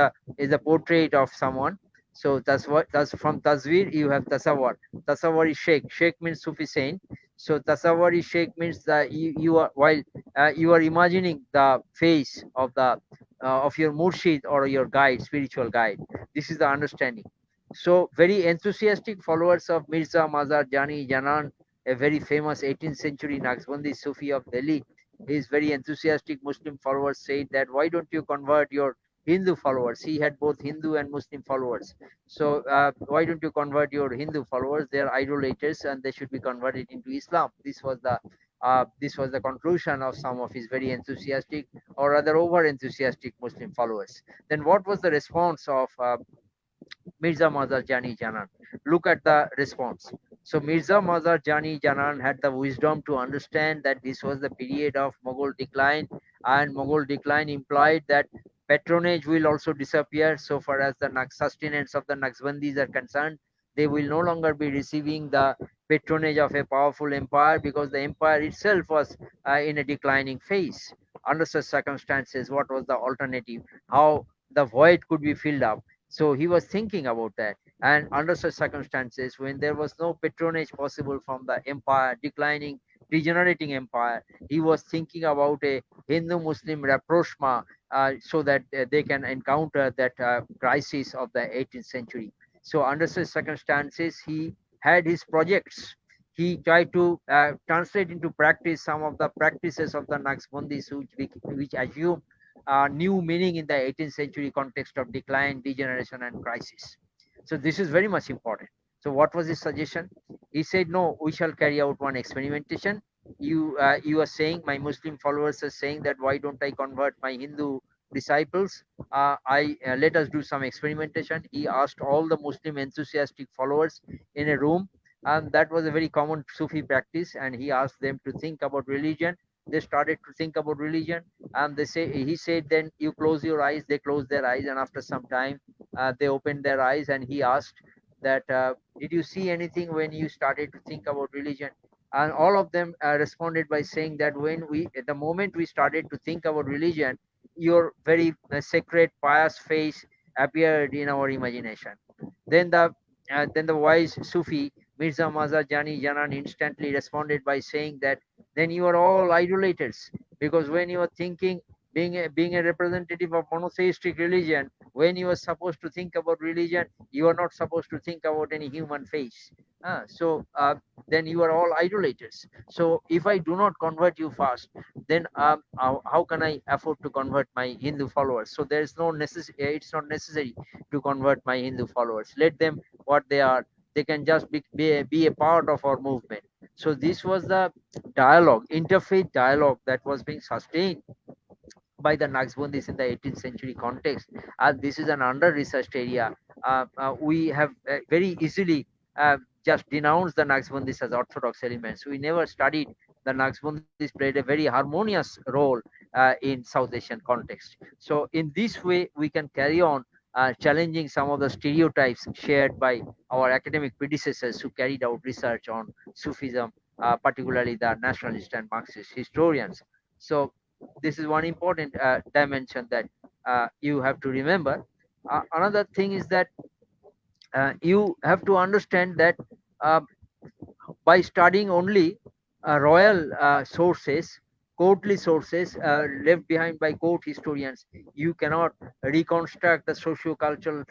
a portrait of someone. So that's from Tasveer you have Tasawwur. Tasawwur Sheikh. Sheikh means Sufi saint. So tasawwuri sheikh means that you are, while you are imagining the face of your murshid or your guide, spiritual guide. This is the understanding. So very enthusiastic followers of Mirza Mazar Jani Janan, a very famous 18th century Naqshbandi Sufi of Delhi. His very enthusiastic Muslim followers said that, why don't you convert your Hindu followers? He had both Hindu and Muslim followers. So why don't you convert your Hindu followers? They are idolaters, and they should be converted into Islam. This was the conclusion of some of his very enthusiastic, or rather over enthusiastic, Muslim followers. Then what was the response of Mirza Mazar Jani Janan. Look at the response. So Mirza Mazar Jani Janan had the wisdom to understand that this was the period of Mughal decline, and Mughal decline implied that patronage will also disappear. So far as the sustenance of the Naqshbandis are concerned, they will no longer be receiving the patronage of a powerful empire, because the empire itself was in a declining phase. Under such circumstances, what was the alternative? How the void could be filled up? So he was thinking about that. And under such circumstances, when there was no patronage possible from the empire, declining, degenerating empire, he was thinking about a Hindu-Muslim rapprochement, so that they can encounter that crisis of the 18th century. So under such circumstances, he had his projects. He tried to translate into practice some of the practices of the Naqshbandis, which assume new meaning in the 18th century context of decline, degeneration, and crisis. So this is very much important. So what was his suggestion? He said, no, we shall carry out one experimentation. You are saying, my Muslim followers are saying that why don't I convert my Hindu disciples? I Let us do some experimentation. He asked all the Muslim enthusiastic followers in a room, and that was a very common Sufi practice. And he asked them to think about religion. They started to think about religion, and he said, then you close your eyes. They closed their eyes, and after some time they opened their eyes, and he asked that, did you see anything when you started to think about religion? And all of them responded by saying that at the moment we started to think about religion, your very sacred pious face appeared in our imagination. Then the wise Sufi Mirza Mazar Jani Janan instantly responded by saying that, then you are all idolaters, because when you are thinking, being a representative of monotheistic religion, when you are supposed to think about religion, you are not supposed to think about any human face. So then you are all idolaters. So if I do not convert you fast, then how can I afford to convert my Hindu followers? So there is no necessity. It's not necessary to convert my Hindu followers. Let them what they are. They can just be a part of our movement. So this was the dialogue, interfaith dialogue, that was being sustained by the Naqshbandis in the 18th century context. This is an under-researched area. We have very easily just denounced the Naqshbandis as orthodox elements. We never studied the Naqshbandis played a very harmonious role in South Asian context. So in this way, we can carry on challenging some of the stereotypes shared by our academic predecessors who carried out research on Sufism, particularly the nationalist and Marxist historians. So this is one important dimension that you have to remember. Another thing is that you have to understand that uh, by studying only royal sources, courtly sources left behind by court historians, you cannot reconstruct the socio-cultural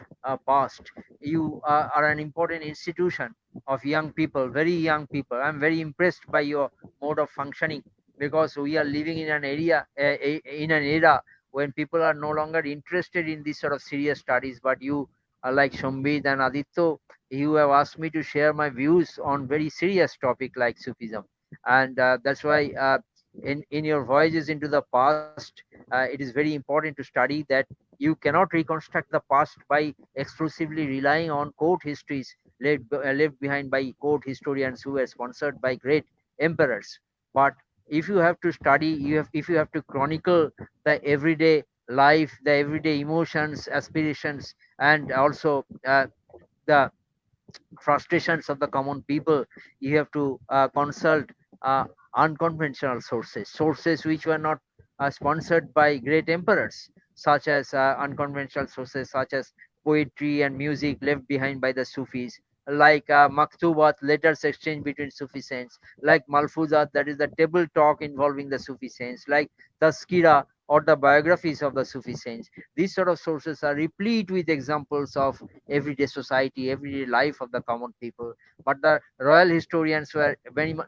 past. You are an important institution of young people, very young people. I'm very impressed by your mode of functioning, because we are living in an area, in an era when people are no longer interested in these sort of serious studies. But you, like Shambhid and Aditya, you have asked me to share my views on very serious topic like Sufism, and that's why in your voyages into the past, it is very important to study that you cannot reconstruct the past by exclusively relying on court histories left behind by court historians who were sponsored by great emperors. But if you have to study, if you have to chronicle the everyday life, the everyday emotions, aspirations, and also the frustrations of the common people, you have to consult uh, unconventional sources, sources which were not sponsored by great emperors, such as unconventional sources such as poetry and music left behind by the Sufis, like maktubat, letters exchanged between Sufi saints, like malfuzat, that is the table talk involving the Sufi saints, like tazkira, or the biographies of the Sufi saints. These sort of sources are replete with examples of everyday society, everyday life of the common people. But the royal historians were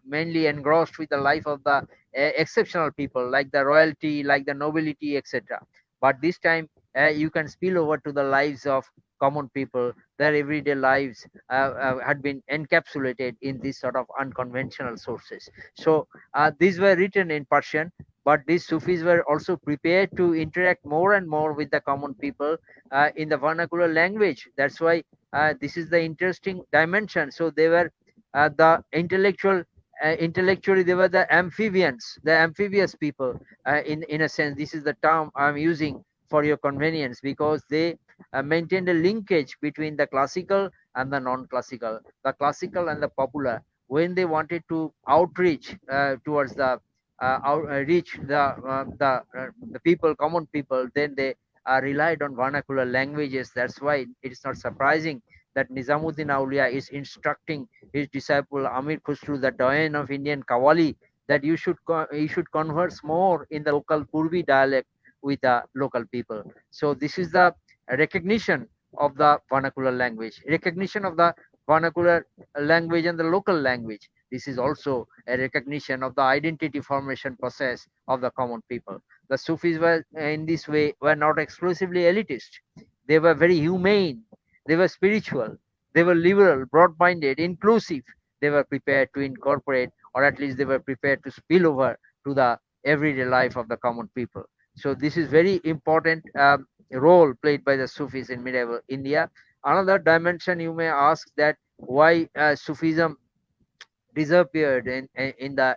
mainly engrossed with the life of the exceptional people, like the royalty, like the nobility, etc. But this time, you can spill over to the lives of common people. Their everyday lives had been encapsulated in these sort of unconventional sources. So these were written in Persian, but these Sufis were also prepared to interact more and more with the common people in the vernacular language. That's why this is the interesting dimension. So they were the intellectually they were the amphibians, the amphibious people. In a sense, this is the term I'm using for your convenience, because they maintained a linkage between the classical and the non-classical, the classical and the popular. When they wanted to outreach towards the reach the people, common people, then they relied on vernacular languages. That's why it is not surprising that Nizamuddin Aulia is instructing his disciple Amir Khusru, the doyen of Indian Qawwali, that you should converse more in the local Purvi dialect with the local people. So this is the recognition of the vernacular language, recognition of the vernacular language and the local language. This is also a recognition of the identity formation process of the common people. The Sufis were in this way were not exclusively elitist. They were very humane. They were spiritual. They were liberal, broad-minded, inclusive. They were prepared to incorporate, or at least they were prepared to spill over to the everyday life of the common people. So this is very important role played by the Sufis in medieval India. Another dimension you may ask, that why Sufism disappeared in the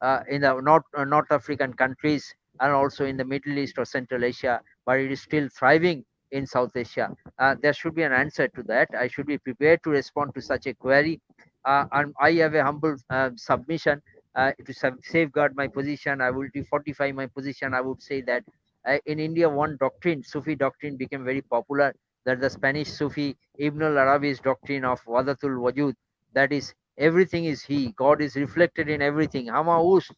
North African countries, and also in the Middle East or Central Asia, but it is still thriving in South Asia. There should be an answer to that. I should be prepared to respond to such a query, and I have a humble submission to safeguard my position. I will fortify my position. I would say that in India, one doctrine, Sufi doctrine, became very popular. That the Spanish Sufi Ibn al-Arabi's doctrine of Wadatul Wajud, that is, everything is he, God is reflected in everything, hama ust,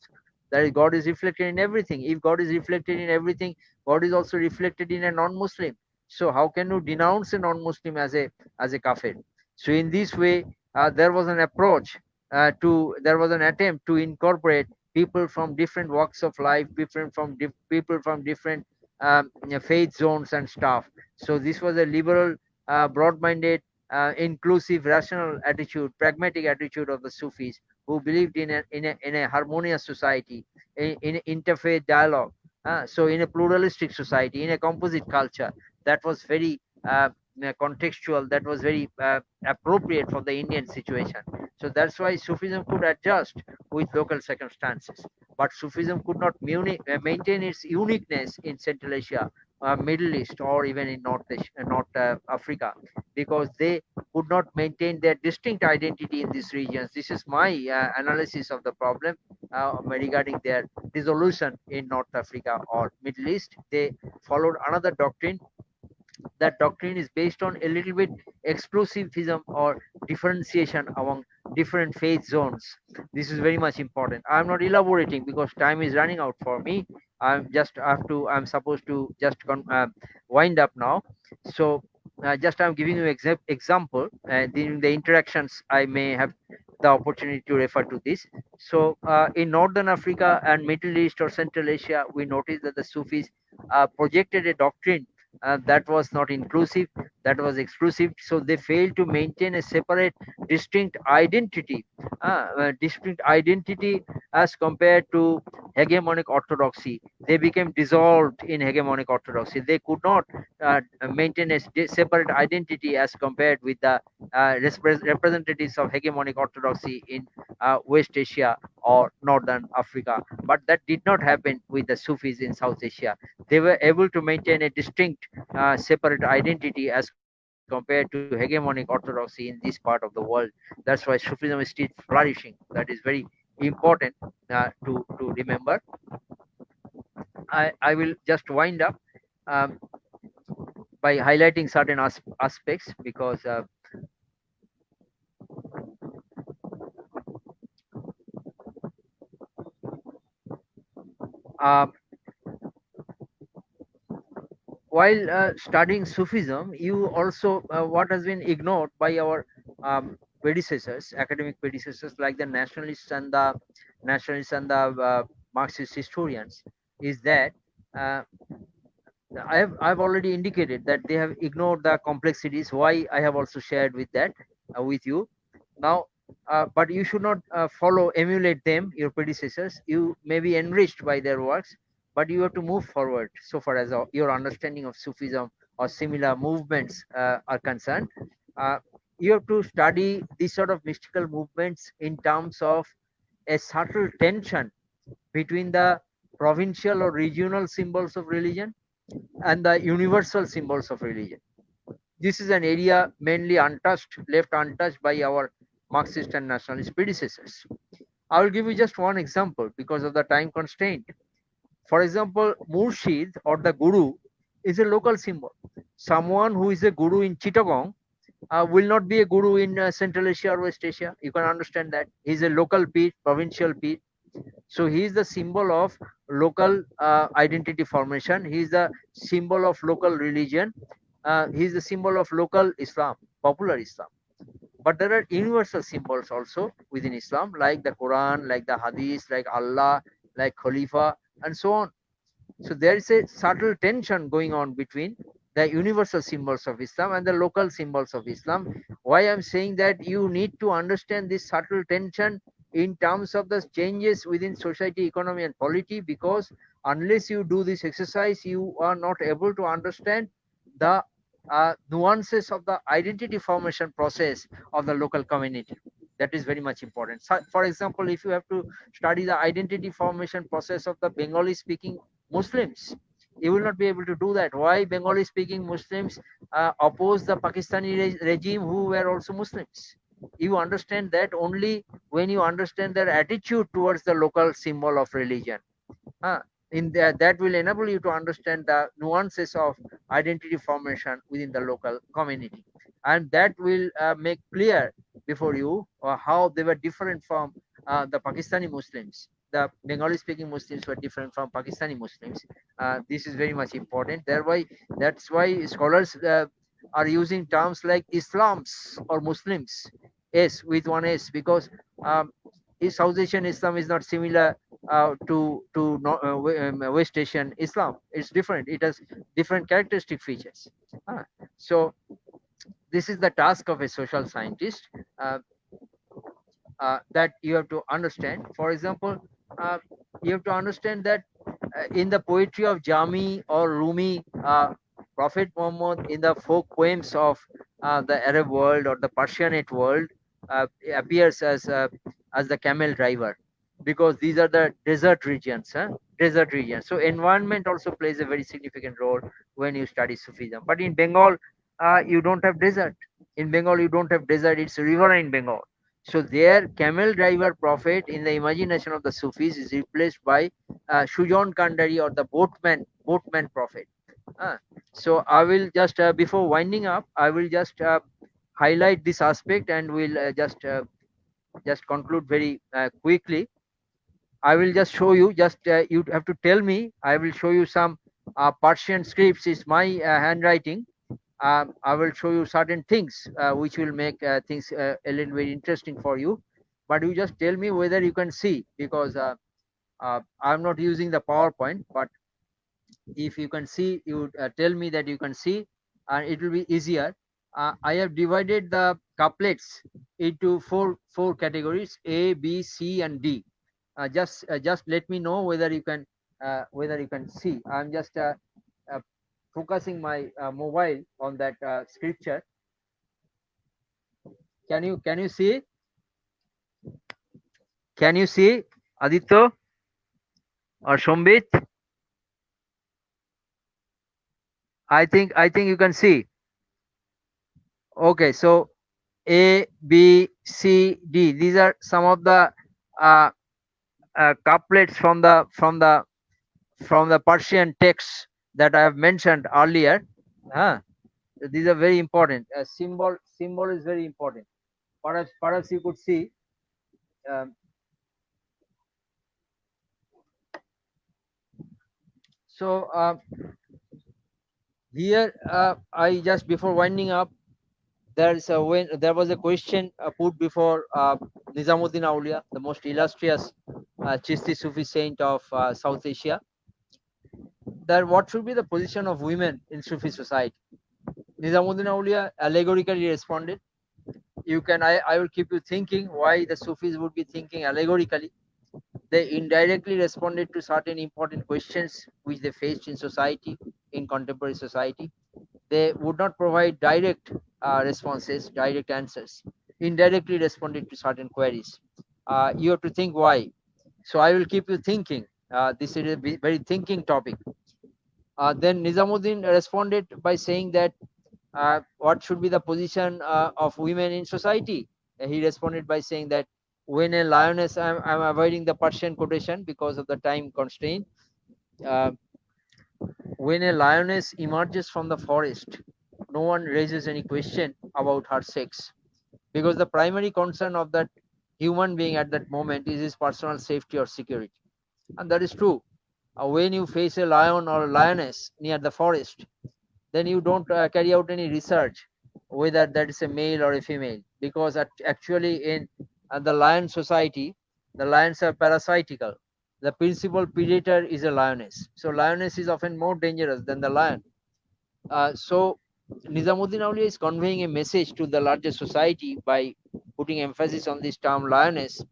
that is, God is reflected in everything. If God is reflected in everything, God is also reflected in a non-Muslim. So how can you denounce a non-Muslim as a kafir? So in this way, there was an approach there was an attempt to incorporate people from different walks of life, people from different faith zones and stuff. So this was a liberal, broad-minded, inclusive, rational attitude, pragmatic attitude of the Sufis, who believed in a harmonious society, in interfaith dialogue. So in a pluralistic society, in a composite culture, that was very contextual, that was very appropriate for the Indian situation. So that's why Sufism could adjust with local circumstances. But Sufism could not maintain its uniqueness in Central Asia, Middle East, or even in North Africa, because they could not maintain their distinct identity in these regions. This is my analysis of the problem regarding their dissolution in North Africa or Middle East. They followed another doctrine. That doctrine is based on a little bit exclusivism or differentiation among different faith zones. This is very much important. I'm not elaborating because time is running out for me. I'm supposed to just wind up now. So just I'm giving you example, during the interactions I may have the opportunity to refer to this. So in Northern Africa and Middle East or Central Asia, we notice that the Sufis projected a doctrine that was not inclusive, that was exclusive. So they failed to maintain a separate, distinct identity as compared to hegemonic orthodoxy. They became dissolved in hegemonic orthodoxy. They could not maintain a separate identity as compared with the representatives of hegemonic orthodoxy in West Asia or Northern Africa. But that did not happen with the Sufis in South Asia. They were able to maintain a distinct, separate identity as compared to hegemonic orthodoxy in this part of the world. That's why Sufism is still flourishing. That is very important to remember. I will just wind up um, by highlighting certain aspects, because uh, while studying Sufism, you also what has been ignored by our predecessors, academic predecessors, like the nationalists and the Marxist historians, is that uh, I've already indicated that they have ignored the complexities. Why, I have also shared with you. Now, but you should not emulate them, your predecessors. You may be enriched by their works, but you have to move forward so far as your understanding of Sufism or similar movements are concerned, uh, you have to study these sort of mystical movements in terms of a subtle tension between the provincial or regional symbols of religion and the universal symbols of religion. This is an area mainly untouched, left untouched by our Marxist and nationalist predecessors. I will give you just one example because of the time constraint. For example, Murshid or the Guru is a local symbol. Someone who is a Guru in Chittagong will not be a Guru in Central Asia or West Asia. You can understand that. He is a local peer, provincial peer. So he is the symbol of local identity formation. He is the symbol of local religion. He is the symbol of local Islam, popular Islam. But there are universal symbols also within Islam, like the Quran, like the Hadith, like Allah, like Khalifa, and so on. So there is a subtle tension going on between the universal symbols of Islam and the local symbols of Islam. Why I'm saying that you need to understand this subtle tension in terms of the changes within society, economy, and polity, because unless you do this exercise, you are not able to understand the nuances of the identity formation process of the local community. That is very much important. So, for example, if you have to study the identity formation process of the Bengali speaking Muslims, you will not be able to do that. Why Bengali speaking Muslims oppose the Pakistani regime who were also Muslims? You understand that only when you understand their attitude towards the local symbol of religion. In that will enable you to understand the nuances of identity formation within the local community, and that will make clear before you how they were different from the Pakistani Muslims. The Bengali speaking Muslims were different from Pakistani Muslims. This is very much important. That's why scholars are using terms like Islams or Muslims, S with one S, because um, South Asian Islam is not similar to West Asian Islam. It's different. It has different characteristic features. So this is the task of a social scientist, uh, that you have to understand. For example, uh, you have to understand that in the poetry of Jami or Rumi, Prophet Muhammad in the folk poems of the Arab world or the Persianate world appears as the camel driver, because these are the desert regions. Desert regions. So environment also plays a very significant role when you study Sufism. But in Bengal, you don't have desert. In Bengal, you don't have desert. It's a river in Bengal. So their camel driver prophet in the imagination of the Sufis is replaced by Sujan Kandari or the boatman prophet. So I will just before winding up, I will just highlight this aspect, and we'll just conclude very quickly. I will just show you. Just you have to tell me. I will show you some Persian scripts. It's my handwriting. I will show you certain things which will make things a little bit interesting for you. But you just tell me whether you can see, because I'm not using the PowerPoint. But if you can see, you tell me that you can see, and it will be easier. I have divided the couplets into four categories: A, B, C, and D. Just let me know whether you can see. I'm just uh, focusing my mobile on that scripture. Can you see? Can you see, Aditya or Shombit? I think you can see. Okay, so A, B, C, D. These are some of the uh, couplets from the Persian texts that I have mentioned earlier. These are very important. Symbol is very important. Perhaps you could see. Um, so here, I just before winding up, there was a question put before Nizamuddin Aulia, the most illustrious Chishti Sufi saint of South Asia, that what should be the position of women in Sufi society. Nizamuddin Aulia allegorically responded. I will keep you thinking why the Sufis would be thinking allegorically. They indirectly responded to certain important questions which they faced in society, in contemporary society. they would not provide direct responses, direct answers, indirectly responded to certain queries. You have to think why. So I will keep you thinking. This is a very thinking topic. Then Nizamuddin responded by saying that what should be the position of women in society. He responded by saying that when a lioness, I'm avoiding the Persian quotation because of the time constraint. Uh, when a lioness emerges from the forest, no one raises any question about her sex, because the primary concern of that human being at that moment is his personal safety or security. And that is true. When you face a lion or a lioness near the forest, then you don't carry out any research whether that is a male or a female, because actually in the lion society, the lions are parasitical. The principal predator is a lioness, so lioness is often more dangerous than the lion. So Nizamuddin Aulia is conveying a message to the larger society by putting emphasis on this term lioness,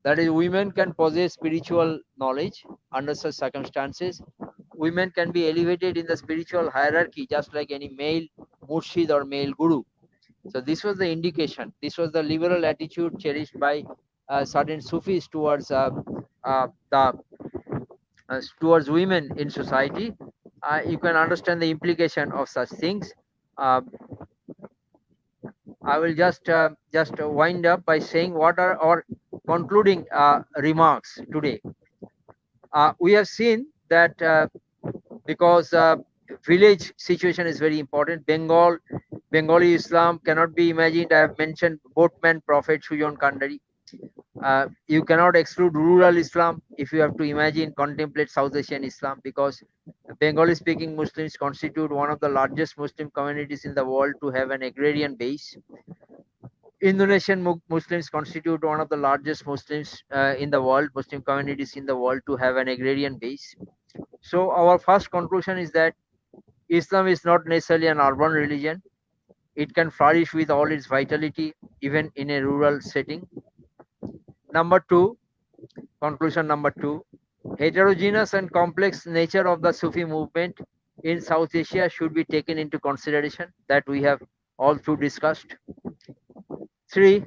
that is, women can possess spiritual knowledge under such circumstances. Women can be elevated in the spiritual hierarchy just like any male murshid or male guru. So this was the indication. This was the liberal attitude cherished by certain Sufis towards towards women in society. You can understand the implication of such things. Uh, I will just wind up by saying what are our concluding remarks today. We have seen that because village situation is very important. Bengali Islam cannot be imagined. I have mentioned boatman prophet Sujon Kandari. You cannot exclude rural Islam if you have to imagine, contemplate South Asian Islam, because Bengali speaking Muslims constitute one of the largest Muslim communities in the world to have an agrarian base. Indonesian Muslims constitute one of the largest Muslims in the world, Muslim communities in the world to have an agrarian base. So our first conclusion is that Islam is not necessarily an urban religion. It can flourish with all its vitality even in a rural setting. Number two, conclusion number two, heterogeneous and complex nature of the Sufi movement in South Asia should be taken into consideration, that we have all through discussed.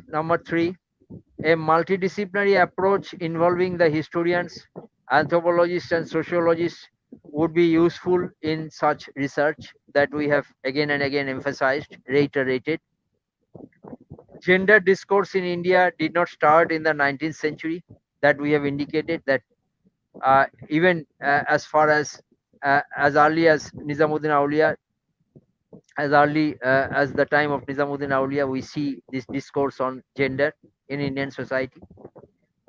Number three, a multidisciplinary approach involving the historians, anthropologists, and sociologists would be useful in such research, that we have again and again emphasized, reiterated. Gender discourse in India did not start in the 19th century, that we have indicated, that even as far as early as Nizamuddin Aulia, as early as the time of Nizamuddin Aulia, we see this discourse on gender in Indian society.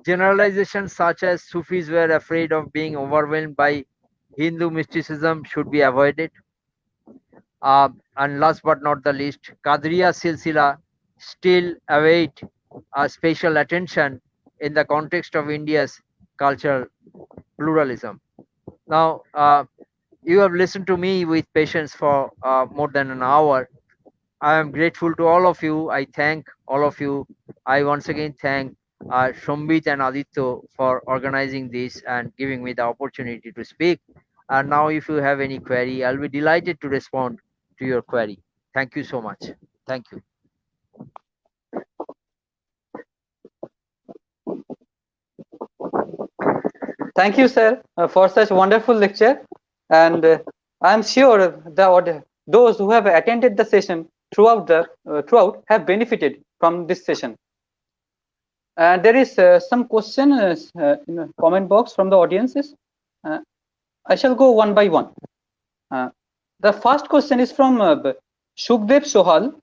Generalizations such as Sufis were afraid of being overwhelmed by Hindu mysticism should be avoided. And last but not the least, Qadriya Silsila still await special attention in the context of India's cultural pluralism. Now, you have listened to me with patience for more than an hour. I am grateful to all of you. I thank all of you. I once again thank Shombit and Aditya for organizing this and giving me the opportunity to speak. And now, if you have any query, I'll be delighted to respond to your query. Thank you so much. Thank you. Thank you, sir, for such wonderful lecture. And I'm sure those who have attended the session throughout have benefited from this session. There is some question in the comment box from the audiences. I shall go one by one. The first question is from Shukdev Sohal.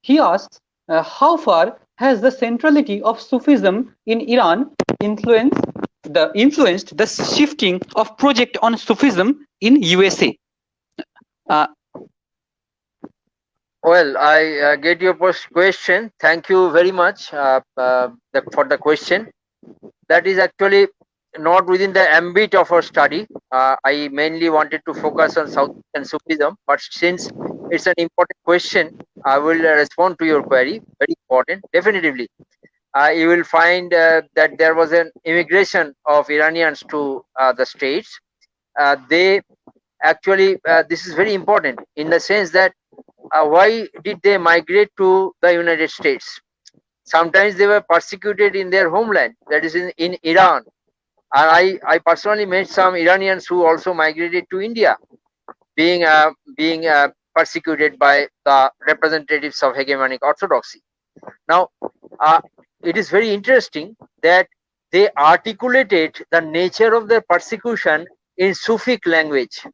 He asks, how far has the centrality of Sufism in Iran influenced the shifting of project on Sufism in USA? Well, I get your first question. Thank you very much for the question. That is actually not within the ambit of our study. I mainly wanted to focus on South and Sufism, but since it's an important question, I will respond to your query. Very important, definitively. You will find that there was an immigration of Iranians to the states. They actually this is very important in the sense that why did they migrate to the United States? Sometimes they were persecuted in their homeland, that is in Iran. And I personally met some Iranians who also migrated to India, being persecuted by the representatives of hegemonic orthodoxy. Now, uh, it is very interesting that they articulated the nature of their persecution in Sufic language,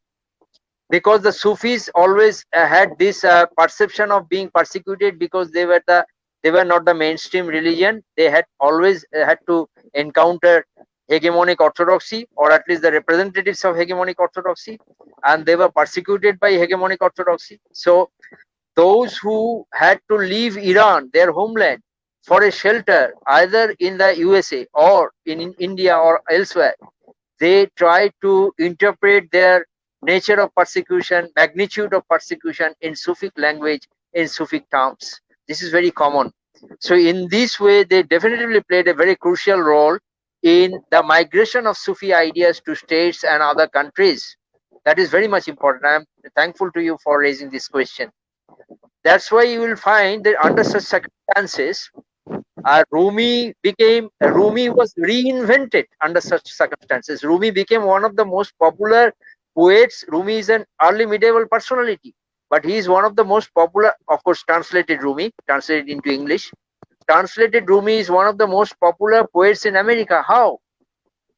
because the Sufis always had this perception of being persecuted because they were not the mainstream religion. They had always had to encounter hegemonic orthodoxy, or at least the representatives of hegemonic orthodoxy, and they were persecuted by hegemonic orthodoxy. So those who had to leave Iran, their homeland, for a shelter either in the USA or in India or elsewhere, they try to interpret their nature of persecution, magnitude of persecution in Sufic language, in Sufic terms. This is very common. So in this way, they definitely played a very crucial role in the migration of Sufi ideas to states and other countries. That is very much important. I am thankful to you for raising this question. That's why you will find that under such circumstances, Rumi was reinvented under such circumstances. Rumi became one of the most popular poets. Rumi is an early medieval personality, but he is one of the most popular, of course, translated Rumi, translated into English. Translated Rumi is one of the most popular poets in America. How?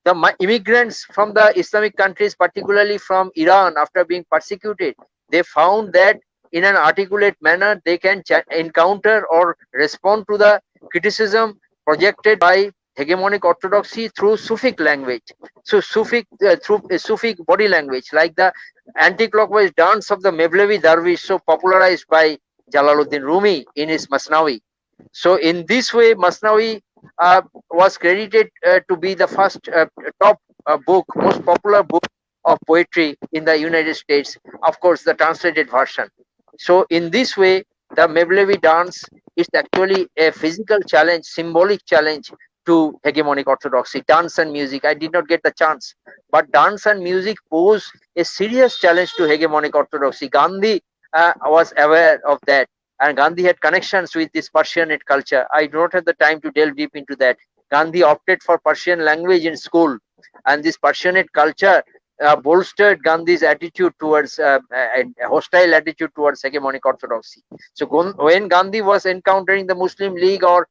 The immigrants from the Islamic countries, particularly from Iran, after being persecuted, they found that in an articulate manner they can encounter or respond to the criticism projected by hegemonic orthodoxy through Sufic language. So through Sufic body language, like the anti-clockwise dance of the Mevlevi Darwish, so popularized by Jalaluddin Rumi in his Masnavi. So in this way, Masnavi was credited to be the first top book, most popular book of poetry in the United States. Of course, the translated version. So in this way, the Mevlevi dance is actually a physical challenge, symbolic challenge to hegemonic orthodoxy. Dance and music, I did not get the chance, but dance and music pose a serious challenge to hegemonic orthodoxy. Gandhi was aware of that, and Gandhi had connections with this Persianate culture. I do not have the time to delve deep into that. Gandhi opted for Persian language in school, and this Persianate culture bolstered Gandhi's attitude towards a hostile attitude towards hegemonic orthodoxy. So when Gandhi was encountering the Muslim League or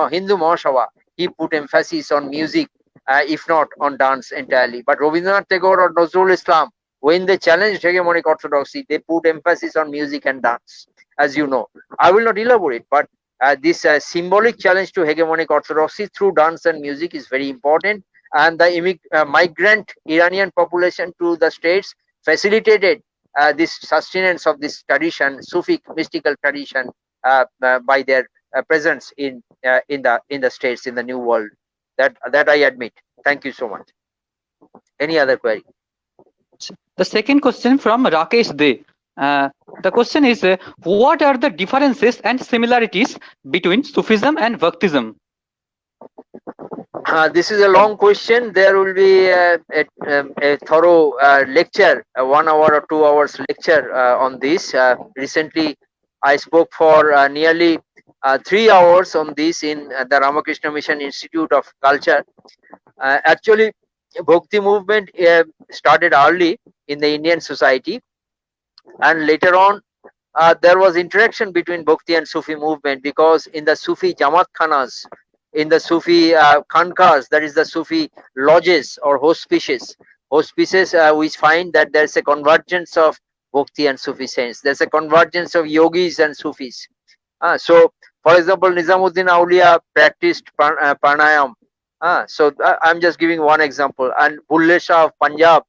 Hindu Mahasabha, he put emphasis on music, if not on dance entirely. But Rabindranath Tagore or Nazrul Islam, when they challenged hegemonic orthodoxy, they put emphasis on music and dance, as you know. I will not elaborate, but this symbolic challenge to hegemonic orthodoxy through dance and music is very important. And the migrant Iranian population to the states facilitated this sustenance of this tradition, Sufi mystical tradition, by their presence in the states, in the New World. That I admit. Thank you so much. Any other query? The second question from Rakesh Dey. The question is, what are the differences and similarities between Sufism and Bhaktism? This is a long question. There will be a thorough lecture, a 1 hour or 2 hours lecture on this. Recently, I spoke for nearly 3 hours on this in the Ramakrishna Mission Institute of Culture. Actually, Bhakti movement started early in the Indian society, and later on there was interaction between Bhakti and Sufi movement, because in the Sufi Jamaat Khanas, in the Sufi Khankas, that is the Sufi lodges or hospices, we find that there's a convergence of Bhakti and Sufi saints. There's a convergence of yogis and Sufis. So, for example, Nizamuddin Auliya practiced pranayam. So I'm just giving one example. And Bulle Shah of Punjab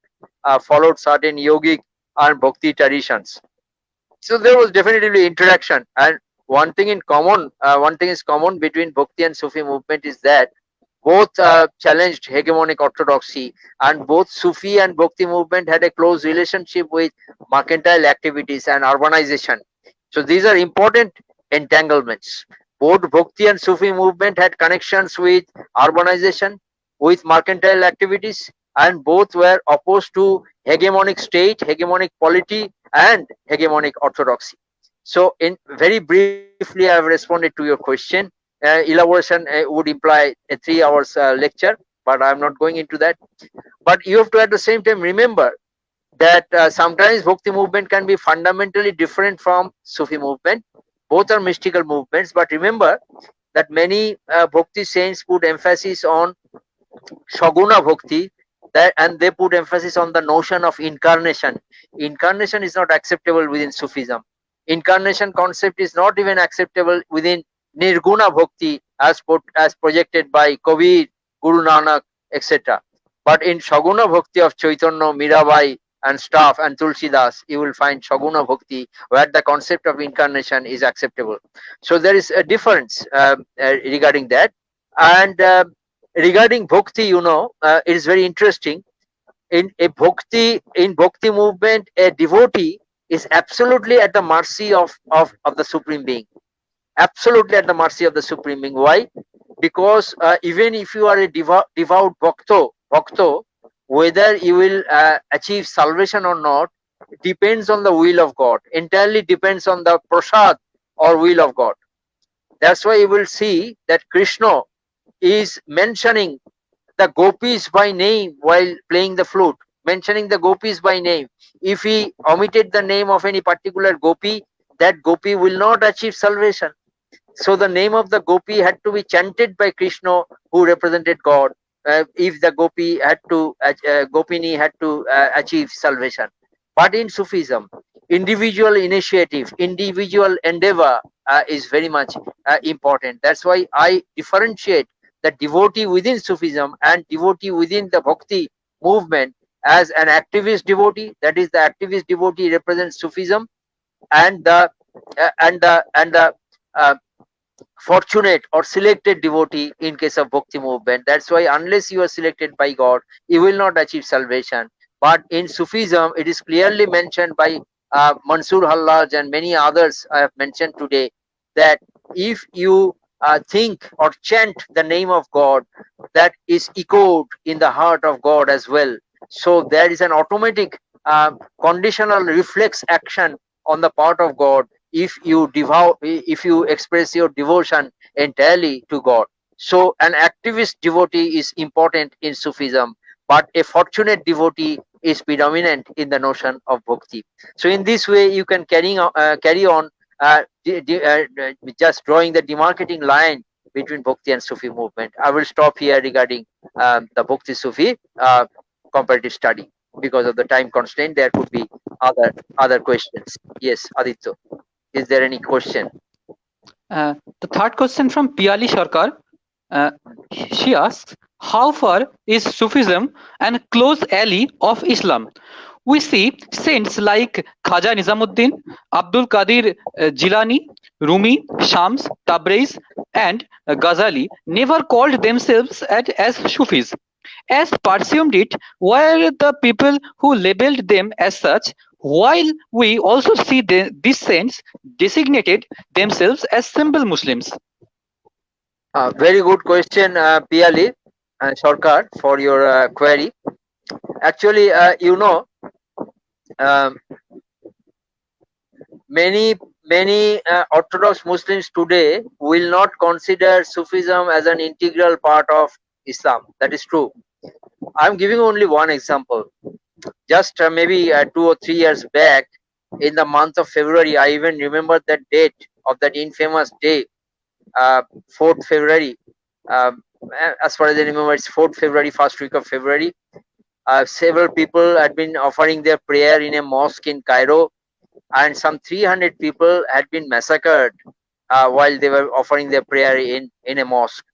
followed certain yogic and Bhakti traditions. So there was definitely interaction, and one thing is common between Bhakti and Sufi movement is that both challenged hegemonic orthodoxy, and both Sufi and Bhakti movement had a close relationship with mercantile activities and urbanization. So these are important entanglements. Both Bhakti and Sufi movement had connections with urbanization, with mercantile activities, and both were opposed to hegemonic state, hegemonic polity, and hegemonic orthodoxy. So, in very briefly, I have responded to your question. Elaboration would imply a 3 hours lecture, but I'm not going into that. But you have to at the same time remember that sometimes Bhakti movement can be fundamentally different from Sufi movement. Both are mystical movements, but remember that many Bhakti saints put emphasis on Shaguna Bhakti, that, and they put emphasis on the notion of incarnation. Incarnation is not acceptable within Sufism. Incarnation concept is not even acceptable within Nirguna Bhakti as projected by Kabir, Guru Nanak, etc. But in Shaguna Bhakti of Chaitanya, Mirabai, and staff and Tulsidas, you will find Shaguna Bhakti where the concept of incarnation is acceptable. So there is a difference regarding that. And regarding Bhakti, it is very interesting. In Bhakti movement, a devotee is absolutely at the mercy of the Supreme Being. Absolutely at the mercy of the Supreme Being. Why? Because even if you are a devout bhakto, whether you will achieve salvation or not depends on the will of God. Entirely depends on the prasad or will of God. That's why you will see that Krishna is mentioning the gopis by name while playing the flute, mentioning the gopis by name. If he omitted the name of any particular gopi, that gopi will not achieve salvation. So the name of the gopi had to be chanted by Krishna, who represented God, if the gopi had to gopini had to achieve salvation. But in Sufism, individual initiative, individual endeavor is very much important. That's why I differentiate the devotee within Sufism and devotee within the Bhakti movement as an activist devotee. That is, the activist devotee represents Sufism, and the uh, fortunate or selected devotee in case of Bhakti movement. That's why unless you are selected by God, you will not achieve salvation. But in Sufism, it is clearly mentioned by Mansur Hallaj and many others I have mentioned today, that if you think or chant the name of God, that is echoed in the heart of God as well. So there is an automatic conditional reflex action on the part of God if you express your devotion entirely to God. So an activist devotee is important in Sufism, but a fortunate devotee is predominant in the notion of bhakti. So in this way, you can carry on just drawing the demarcating line between bhakti and Sufi movement. I will stop here regarding the bhakti Sufi comparative study. Because of the time constraint, there could be other questions. Yes, Aditya. Is there any question? The third question from Piali Sarkar. She asks, how far is Sufism an close ally of Islam? We see saints like Khaja Nizamuddin, Abdul Qadir Jilani, Rumi, Shams, Tabriz, and Ghazali never called themselves as Sufis. As presumed it were the people who labeled them as such, while we also see these saints designated themselves as simple Muslims. Very good question, Piali Sarkar, for your query. Actually, um, many Orthodox Muslims today will not consider Sufism as an integral part of Islam. That is true. I'm giving only one example. Just maybe 2 or 3 years back, in the month of February, I even remember that date of that infamous day, 4th February. As far as I remember, it's 4th February, first week of February. Several people had been offering their prayer in a mosque in Cairo, and some 300 people had been massacred while they were offering their prayer in a mosque.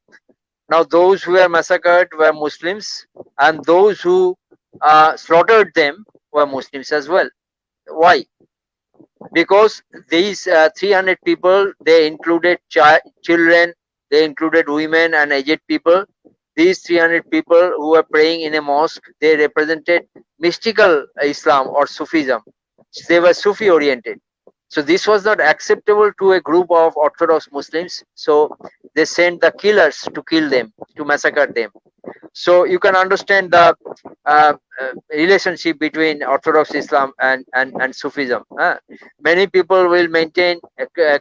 Now, those who were massacred were Muslims, and those who slaughtered them were Muslims as well. Why? Because these 300 people, they included children, they included women and aged people. These 300 people who were praying in a mosque, they represented mystical Islam or Sufism. They were Sufi oriented. So this was not acceptable to a group of Orthodox Muslims. So they sent the killers to kill them, to massacre them. So you can understand the relationship between Orthodox Islam and Sufism. Many people will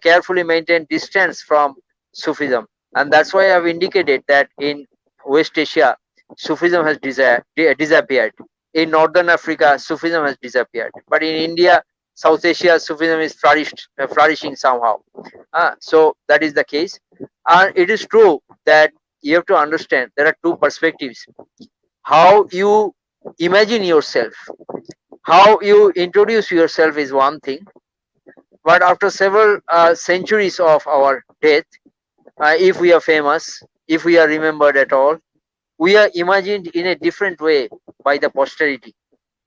carefully maintain distance from Sufism, and that's why I've indicated that in West Asia, Sufism has disappeared. In Northern Africa, Sufism has disappeared, but in India, South Asia, Sufism is flourishing somehow. So that is the case, and it is true that you have to understand there are two perspectives: how you imagine yourself, how you introduce yourself is one thing, but after several centuries of our death, if we are famous, if we are remembered at all, we are imagined in a different way by the posterity.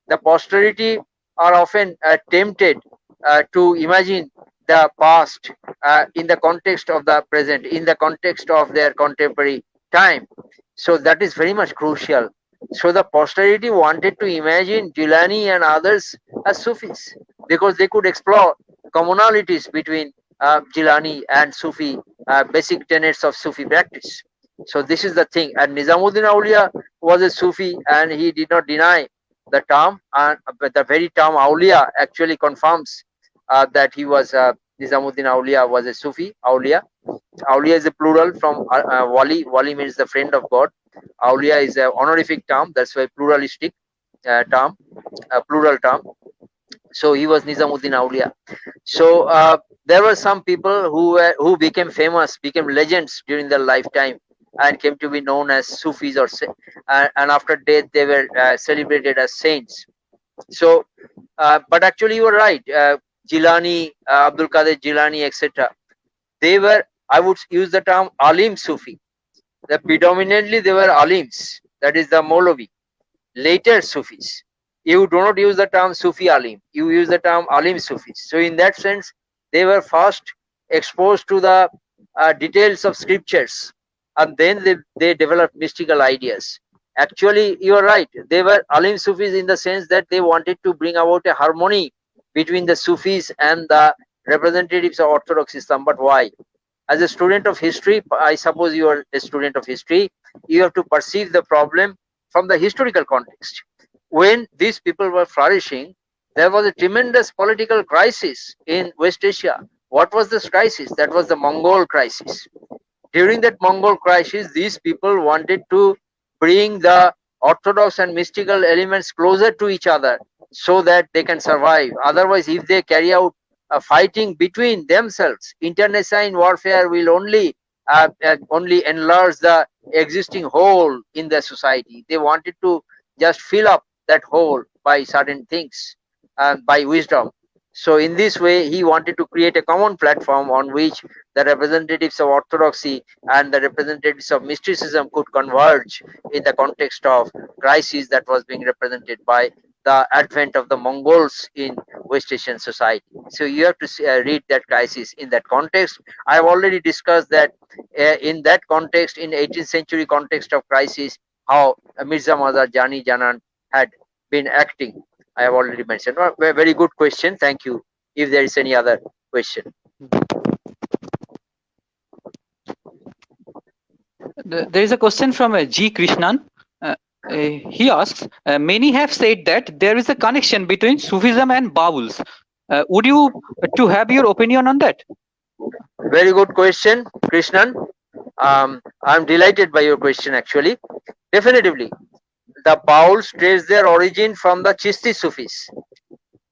The posterity are often tempted to imagine the past in the context of the present, in the context of their contemporary time. So that is very much crucial. So the posterity wanted to imagine Jilani and others as Sufis because they could explore commonalities between Jilani and Sufi, basic tenets of Sufi practice. So this is the thing. And Nizamuddin Aulia was a Sufi, and he did not deny the term, and the very term Aulia actually confirms that he was Nizamuddin Aulia was a Sufi. Aulia is a plural from Wali. Wali means the friend of God. Aulia is an honorific term. That's why pluralistic term, plural term. So he was Nizamuddin Aulia. So there were some people who became famous, became legends during their lifetime, and came to be known as Sufis, and after death they were celebrated as saints. So, but actually you were right. Jilani, Abdul Qadir Jilani, etc. They were, I would use the term Alim Sufi. Predominantly they were Alims, that is the Molavi, later Sufis. You do not use the term Sufi Alim, you use the term Alim Sufis. So in that sense, they were first exposed to the details of scriptures, and then they developed mystical ideas. Actually, you are right. They were Alim Sufis in the sense that they wanted to bring about a harmony between the Sufis and the representatives of Orthodox Islam. But why? As a student of history, I suppose you are a student of history, you have to perceive the problem from the historical context. When these people were flourishing, there was a tremendous political crisis in West Asia. What was this crisis? That was the Mongol crisis. During that Mongol crisis, these people wanted to bring the orthodox and mystical elements closer to each other so that they can survive. Otherwise, if they carry out a fighting between themselves, internecine warfare will only enlarge the existing hole in the society. They wanted to just fill up that hole by certain things and by wisdom. So in this way, he wanted to create a common platform on which the representatives of orthodoxy and the representatives of mysticism could converge in the context of crisis that was being represented by the advent of the Mongols in West Asian society. So you have to read that crisis in that context. I have already discussed that in that context, in 18th century context of crisis, how Mirza Mazar Jani Janan had been acting. I have already mentioned. Very good question. Thank you. If there is any other question. There is a question from G. Krishnan. He asks, many have said that there is a connection between Sufism and Bauls. Would you to have your opinion on that? Very good question, Krishnan. I'm delighted by your question actually. Definitively. The Bauls trace their origin from the Chishti Sufis.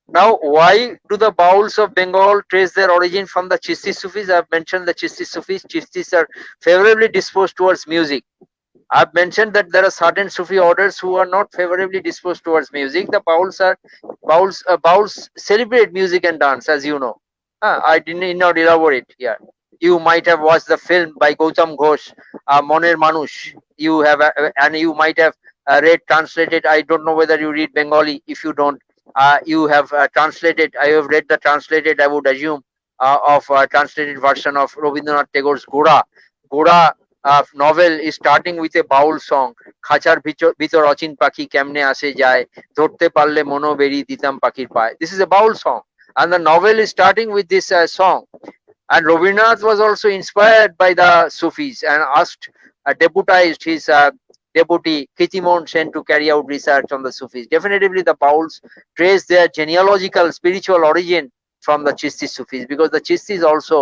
Now, why do the Bauls of Bengal trace their origin from the Chishti Sufis? I've mentioned the Chishti Sufis. Chistis are favorably disposed towards music. I've mentioned that there are certain Sufi orders who are not favorably disposed towards music. The Bauls celebrate music and dance, as you know. I did not elaborate here. You might have watched the film by Gautam Ghosh, Moner Manush. You have, and you might have read, translated. I don't know whether you read Bengali. If you don't, you have translated. I have read the translated, I would assume, of translated version of Rabindranath Tagore's Gora. Gora novel is starting with a baul song. Khachar ভিতর অচিন পাখি কেমনে আসে যায় ধরতে পারলে মনো বেরি দিতাম পাখির পায়. This is a baul song, and the novel is starting with this song. And Rabindranath was also inspired by the Sufis and deputized his deputy Kitimon sent to carry out research on the Sufis. Definitely the Bauls trace their genealogical spiritual origin from the Chisti Sufis, because the Chistis also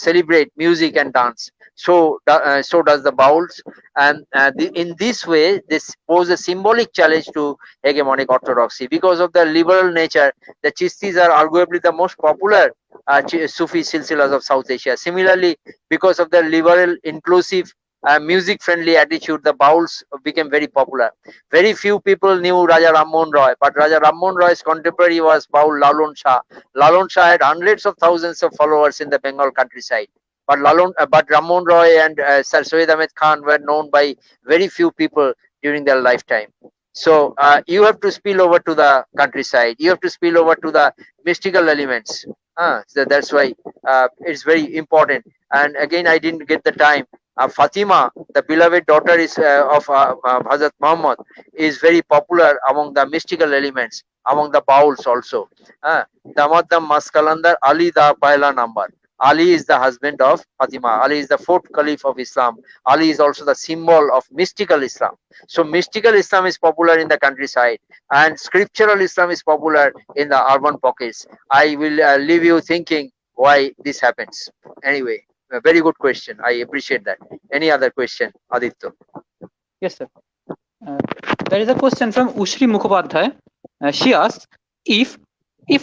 celebrate music and dance. So does the Bauls, and in this way, this pose a symbolic challenge to hegemonic orthodoxy. Because of their liberal nature, the Chistis are arguably the most popular Sufi silsilahs of South Asia. Similarly, because of their liberal, inclusive, music-friendly attitude, the Bauls became very popular. Very few people knew Raja Rammohn Roy, but Raja Rammohn Roy's contemporary was Baul Lalon Shah. Lalon Shah had hundreds of thousands of followers in the Bengal countryside. But Rammohn Roy and Sir Syed Ahmed Khan were known by very few people during their lifetime. So you have to spill over to the countryside. You have to spill over to the mystical elements. So that's why it's very important. And again, I didn't get the time. Fatima, the beloved daughter of Hazrat Muhammad, is very popular among the mystical elements, among the Bauls also. Damadam Maskalandar Ali da Pahla number. Ali is the husband of Fatima. Ali is the fourth caliph of Islam. Ali is also the symbol of mystical Islam. So mystical Islam is popular in the countryside, and scriptural Islam is popular in the urban pockets. I will leave you thinking why this happens. Anyway, a very good question. I appreciate that. Any other question, Aditya? Yes, sir. There is a question from Ushri Mukhopadhyay. She asks, if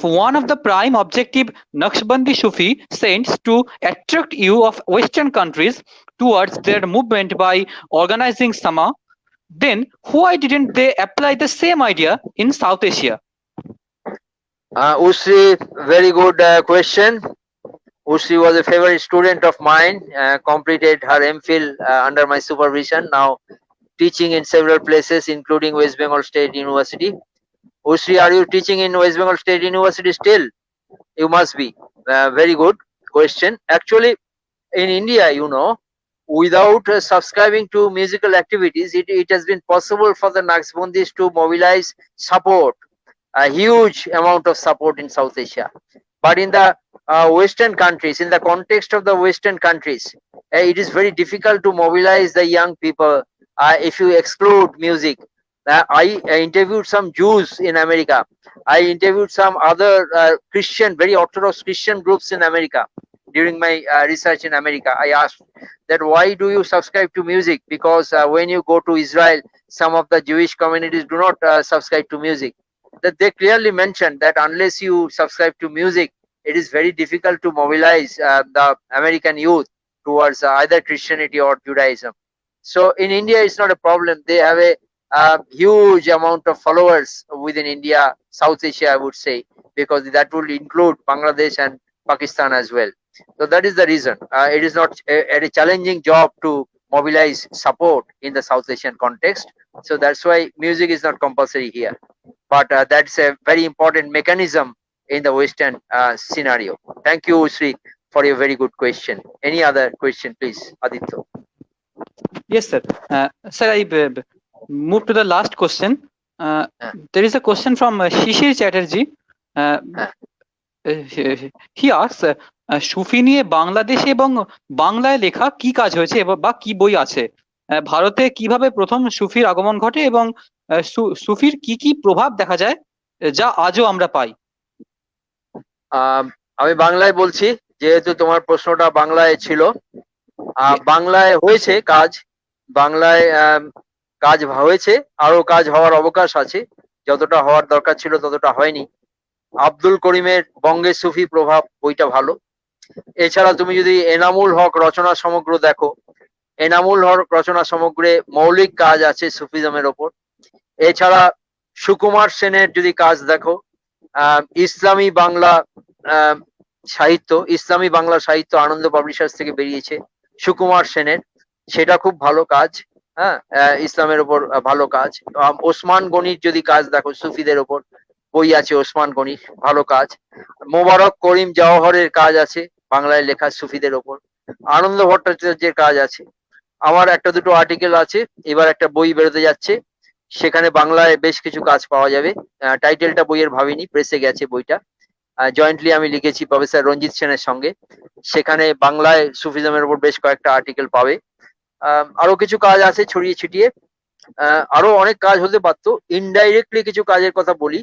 one of the prime objective Naqshbandi Sufi saints to attract you of Western countries towards their movement by organizing Sama, then why didn't they apply the same idea in South Asia? Ushri, very good question. Ushri was a favorite student of mine, completed her MPhil under my supervision, now teaching in several places, including West Bengal State University. Ushri, are you teaching in West Bengal State University still? You must be. Very good question. Actually, in India, you know, without subscribing to musical activities, it has been possible for the Naqshbandis to mobilize support, a huge amount of support in South Asia. But in the Western countries, in the context of the Western countries, it is very difficult to mobilize the young people if you exclude music. I interviewed some Jews in America. I interviewed some other Christian, very orthodox Christian groups in America. During my research in America, I asked that why do you subscribe to music? Because when you go to Israel, some of the Jewish communities do not subscribe to music. That they clearly mentioned that unless you subscribe to music, it is very difficult to mobilize the American youth towards either Christianity or Judaism. So in India, it's not a problem. They have a huge amount of followers within India, South Asia, I would say, because that would include Bangladesh and Pakistan as well. So that is the reason. It is not a challenging job to mobilize support in the South Asian context. So that's why music is not compulsory here. But that's a very important mechanism in the Western scenario. Thank you, Sri, for your very good question. Any other question, please, Aditya? Yes, sir. Sir, I move to the last question. There is a question from Shishir Chatterjee. He asks, সুফি নিয়ে বাংলাদেশে এবং বাংলায় লেখা কি কাজ হয়েছে বা কি বই আছে? ভারতে কিভাবে প্রথম সুফির আগমন ঘটে এবং সুফির কি কি প্রভাব দেখা যায় যা আজও আমরা পাই? আমি বাংলায় বলছি, যেহেতু তোমার প্রশ্নটা বাংলায় ছিল। বাংলায় হয়েছে কাজ, বাংলায় কাজ হয়েছে, আরো কাজ হওয়ার অবকাশ আছে। যতটা হওয়ার দরকার ছিল ততটা হয়নি। আব্দুল করিমের বঙ্গে সুফি প্রভাব বইটা ভালো। এছাড়া তুমি যদি এনামুল হক রচনা সমগ্র দেখো, এনামুল হক রচনা সমগ্রে মৌলিক কাজ আছে সুফিজমের ওপর। এছাড়া সুকুমার সেনের যদি কাজ দেখো, ইসলামী বাংলা সাহিত্য আনন্দ পাবলিশার্স থেকে বেরিয়েছে সুকুমার সেনের, সেটা খুব ভালো কাজ। হ্যাঁ, ইসলামের ওপর ভালো কাজ। ওসমান গনির যদি কাজ দেখো, সুফিদের ওপর বই আছে ওসমান গনির, ভালো কাজ। মোবারক করিম জওহরের কাজ আছে বাংলায় লেখা সুফিদের ওপর। আনন্দ ভট্টাচার্যের কাজ আছে। আমার একটা দুটো আর্টিকেল আছে, এবার একটা বই বেরোতে যাচ্ছে, সেখানে বাংলায় বেশ কিছু কাজ পাওয়া যাবে। টাইটেলটা বইয়ের ভাবিনি, প্রেসে গেছে বইটা। জয়েন্টলি আমি লিখেছি প্রফেসর রঞ্জিত সেনের সঙ্গে, সেখানে বাংলায় সুফিজমের উপর বেশ কয়েকটা আর্টিকেল পাবে। আরো কিছু কাজ আছে ছড়িয়ে ছিটিয়ে, আরো অনেক কাজ হতে পারতো। ইনডাইরেক্টলি কিছু কাজের কথা বলি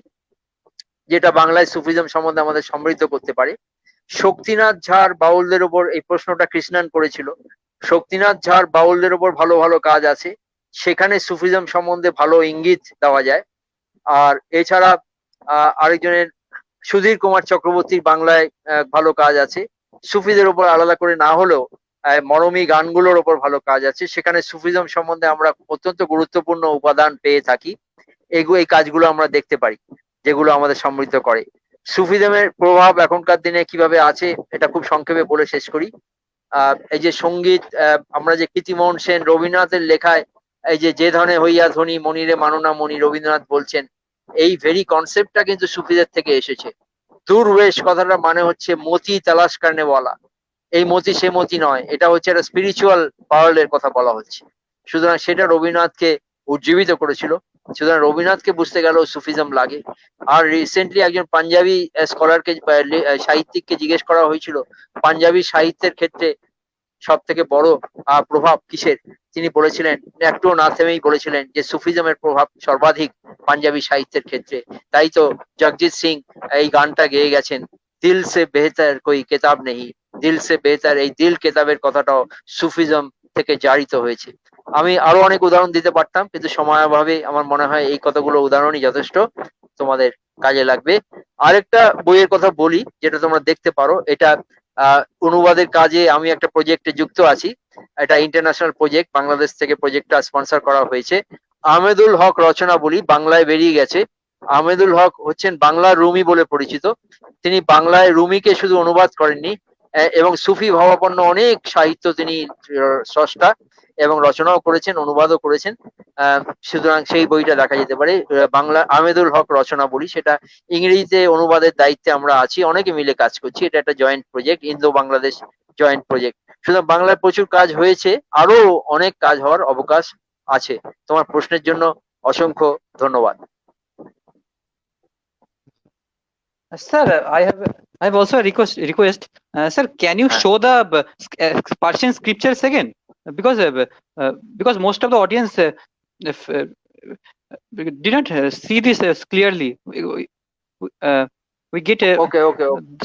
যেটা বাংলায় সুফিজম সম্বন্ধে আমাদের সমৃদ্ধ করতে পারে। শক্তিনাথ ঝাড় বাউলদের ওপর এই প্রশ্নটা কৃষ্ণান করেছিল। শক্তিনাথ ঝাড় বাউলদের ওপর ভালো ভালো কাজ আছে, সেখানে সুফিজম সম্বন্ধে ভালো ইঙ্গিত দেওয়া যায়। আর এছাড়া আরেকজনের সুধীর কুমার চক্রবর্তীর বাংলায় ভালো কাজ আছে। সুফিদের ওপর আলাদা করে না হলেও মরমী গানগুলোর ওপর ভালো কাজ আছে, সেখানে সুফিজম সম্বন্ধে আমরা অত্যন্ত গুরুত্বপূর্ণ উপাদান পেয়ে থাকি। এই কাজগুলো আমরা দেখতে পারি যেগুলো আমাদের সমৃদ্ধ করে। সুফিজমের প্রভাব এখনকার দিনে কিভাবে আছে এটা খুব সংক্ষেপে বলে শেষ করি। এই যে সঙ্গীত, আমরা যে কীর্তিমোহন সেন রবীন্দ্রনাথের লেখায় এই যে ধরনের হইয়া ধ্বনি মনিরে মাননা মনি, রবীন্দ্রনাথ বলছেন এই ভেরি কনসেপ্টটা কিন্তু সুফিদের থেকে এসেছে। দুর্বেশ কথাটা মানে হচ্ছে মতি তালাশ করনে ওয়ালা, এই মতি সে মতি নয়, এটা হচ্ছে একটা স্পিরিচুয়াল পাওয়ারের কথা বলা হচ্ছে। সুতরাং সেটা রবীন্দ্রনাথকে উজ্জীবিত করেছিল। সুতরাং রবীন্দ্রনাথকে বুঝতে গেলেও সুফিজম লাগে। আর রিসেন্টলি একজন পাঞ্জাবি স্কলারকে, সাহিত্যিককে জিজ্ঞেস করা হয়েছিল পাঞ্জাবি সাহিত্যের ক্ষেত্রে সব থেকে বড় প্রভাব কিসের, তিনি বলেছিলেন, একটুও না থেমেই বলেছিলেন যে সুফিজমের প্রভাব সর্বাধিক পাঞ্জাবি সাহিত্যের ক্ষেত্রে। তাই তো জগজিৎ সিং এই গানটা গেয়ে গেছেন, দিল সে বেহতর কোই কেতাব নেই, দিল সে বেহতর, এই দিল কেতাবের কথাটাও সুফিজম থেকে জারিত হয়েছে। আমি আরো অনেক উদাহরণ দিতে পারতাম, কিন্তু সময়াভাবে আমার মনে হয় এই কতগুলো উদাহরণই যথেষ্ট, তোমাদের কাজে লাগবে। আরেকটা বইয়ের কথা বলি যেটা তোমরা দেখতে পারো, এটা অনুবাদের কাজে আমি একটা প্রজেক্টে যুক্ত আছি। এটা ইন্টারন্যাশনাল প্রজেক্ট, বাংলাদেশ থেকে প্রজেক্টটা স্পন্সর করা হয়েছে। আহমেদুল হক রচনা বলি, বাংলায় বেরিয়ে গেছে। আহমেদুল হক হচ্ছেন বাংলার রুমি বলে পরিচিত। তিনি বাংলায় রুমিকে শুধু অনুবাদ করেননি, এবং সুফি ভাবাপন্ন অনেক সাহিত্য তিনি স্রষ্টা এবং রচনাও করেছেন, অনুবাদও করেছেন। সুতরাং সেই বইটা দেখা যেতে পারে, বাংলা আহমেদুল হক রচনা বলি, সেটা ইংরেজিতে অনুবাদের দায়িত্বে আমরা আছি, অনেকে মিলে কাজ করছি। এটা একটা joint project, Indo Bangladesh joint project. সুতরাং বাংলায় প্রচুর কাজ হয়েছে, আরো অনেক কাজ হওয়ার অবকাশ আছে। তোমার প্রশ্নের জন্য অসংখ্য ধন্যবাদ। Sir, I have also a request. Sir, can you show the Persian scriptures again? Because most of the audience if, did not see this clearly. We get Okay.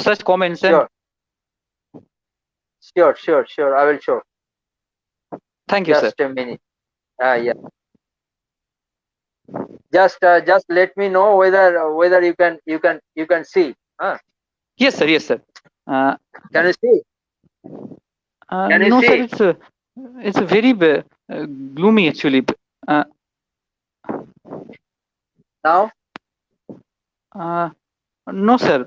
such comments. Sure. I will show. Thank you, sir. Just a minute. Yeah. Just let me know whether you can see. Yes, sir. Can you see? Can you no, see? sir. It's very gloomy actually. Now? No, sir.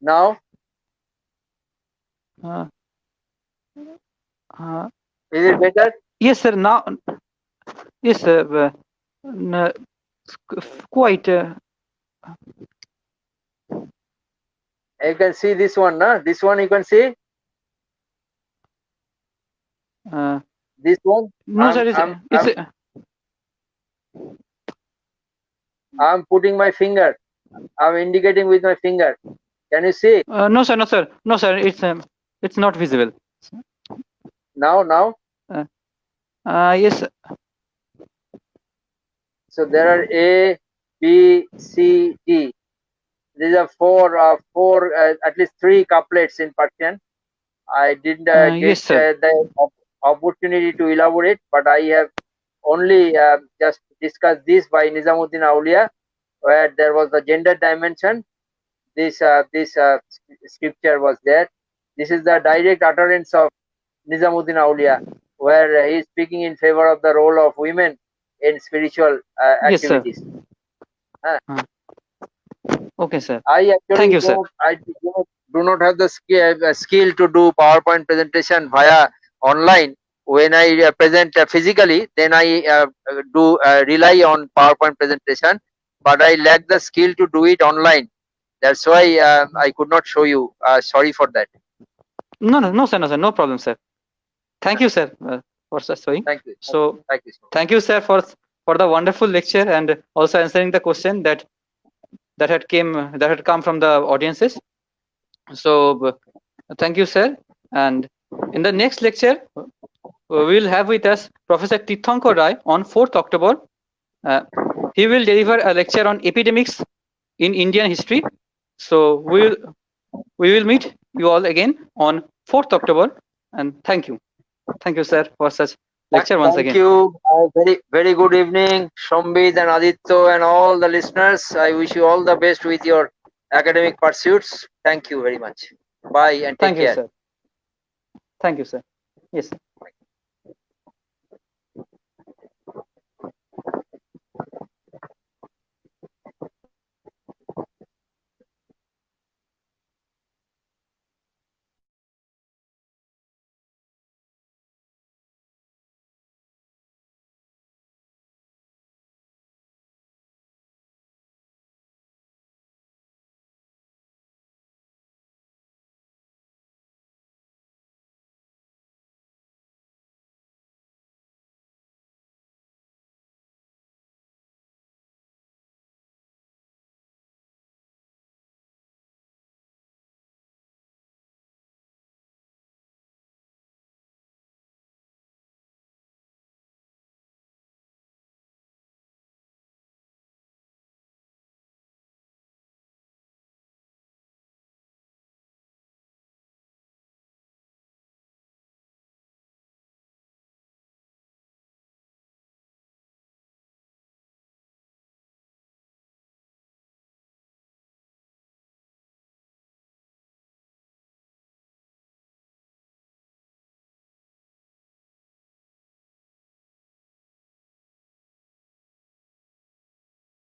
Now? Is it better? Yes, sir. Now, yes, sir. Quite. You can see this one, no? This one you can see? This one? No, sir. I'm putting my finger. I'm indicating with my finger. Can you see? No, sir. It's not visible. Now? Yes, sir. So there are A, B, C, D. These are four, at least 3 couplets in Persian. I didn't yes, get the opportunity to elaborate, but I have only just discussed this by Nizamuddin Aulia, where there was the gender dimension. This scripture was there. This is the direct utterance of Nizamuddin Aulia, where he is speaking in favor of the role of women in spiritual activities. Yes, sir. Okay, sir. I actually Thank you, sir. I do not have the skill to do PowerPoint presentation via online. When I present physically, then I do rely on PowerPoint presentation, but I lack the skill to do it online. That's why I could not show you. Sorry for that. No, sir. No problem, sir. Thank you, sir, for showing. Thank you. So, thank you, sir, for the wonderful lecture and also answering the question that had come from the audiences. So, thank you, sir. And in the next lecture, we will have with us Professor Tirthankar Rai on 4th October. He will deliver a lecture on epidemics in Indian history. So we will meet you all again on 4th October. And thank you. Thank you, sir, for such lecture once Thank again. you. Very good evening, Shambhit and Aditya and all the listeners. I wish you all the best with your academic pursuits. Thank you very much. Bye and take Thank you, care. sir. Thank you, sir. Yes.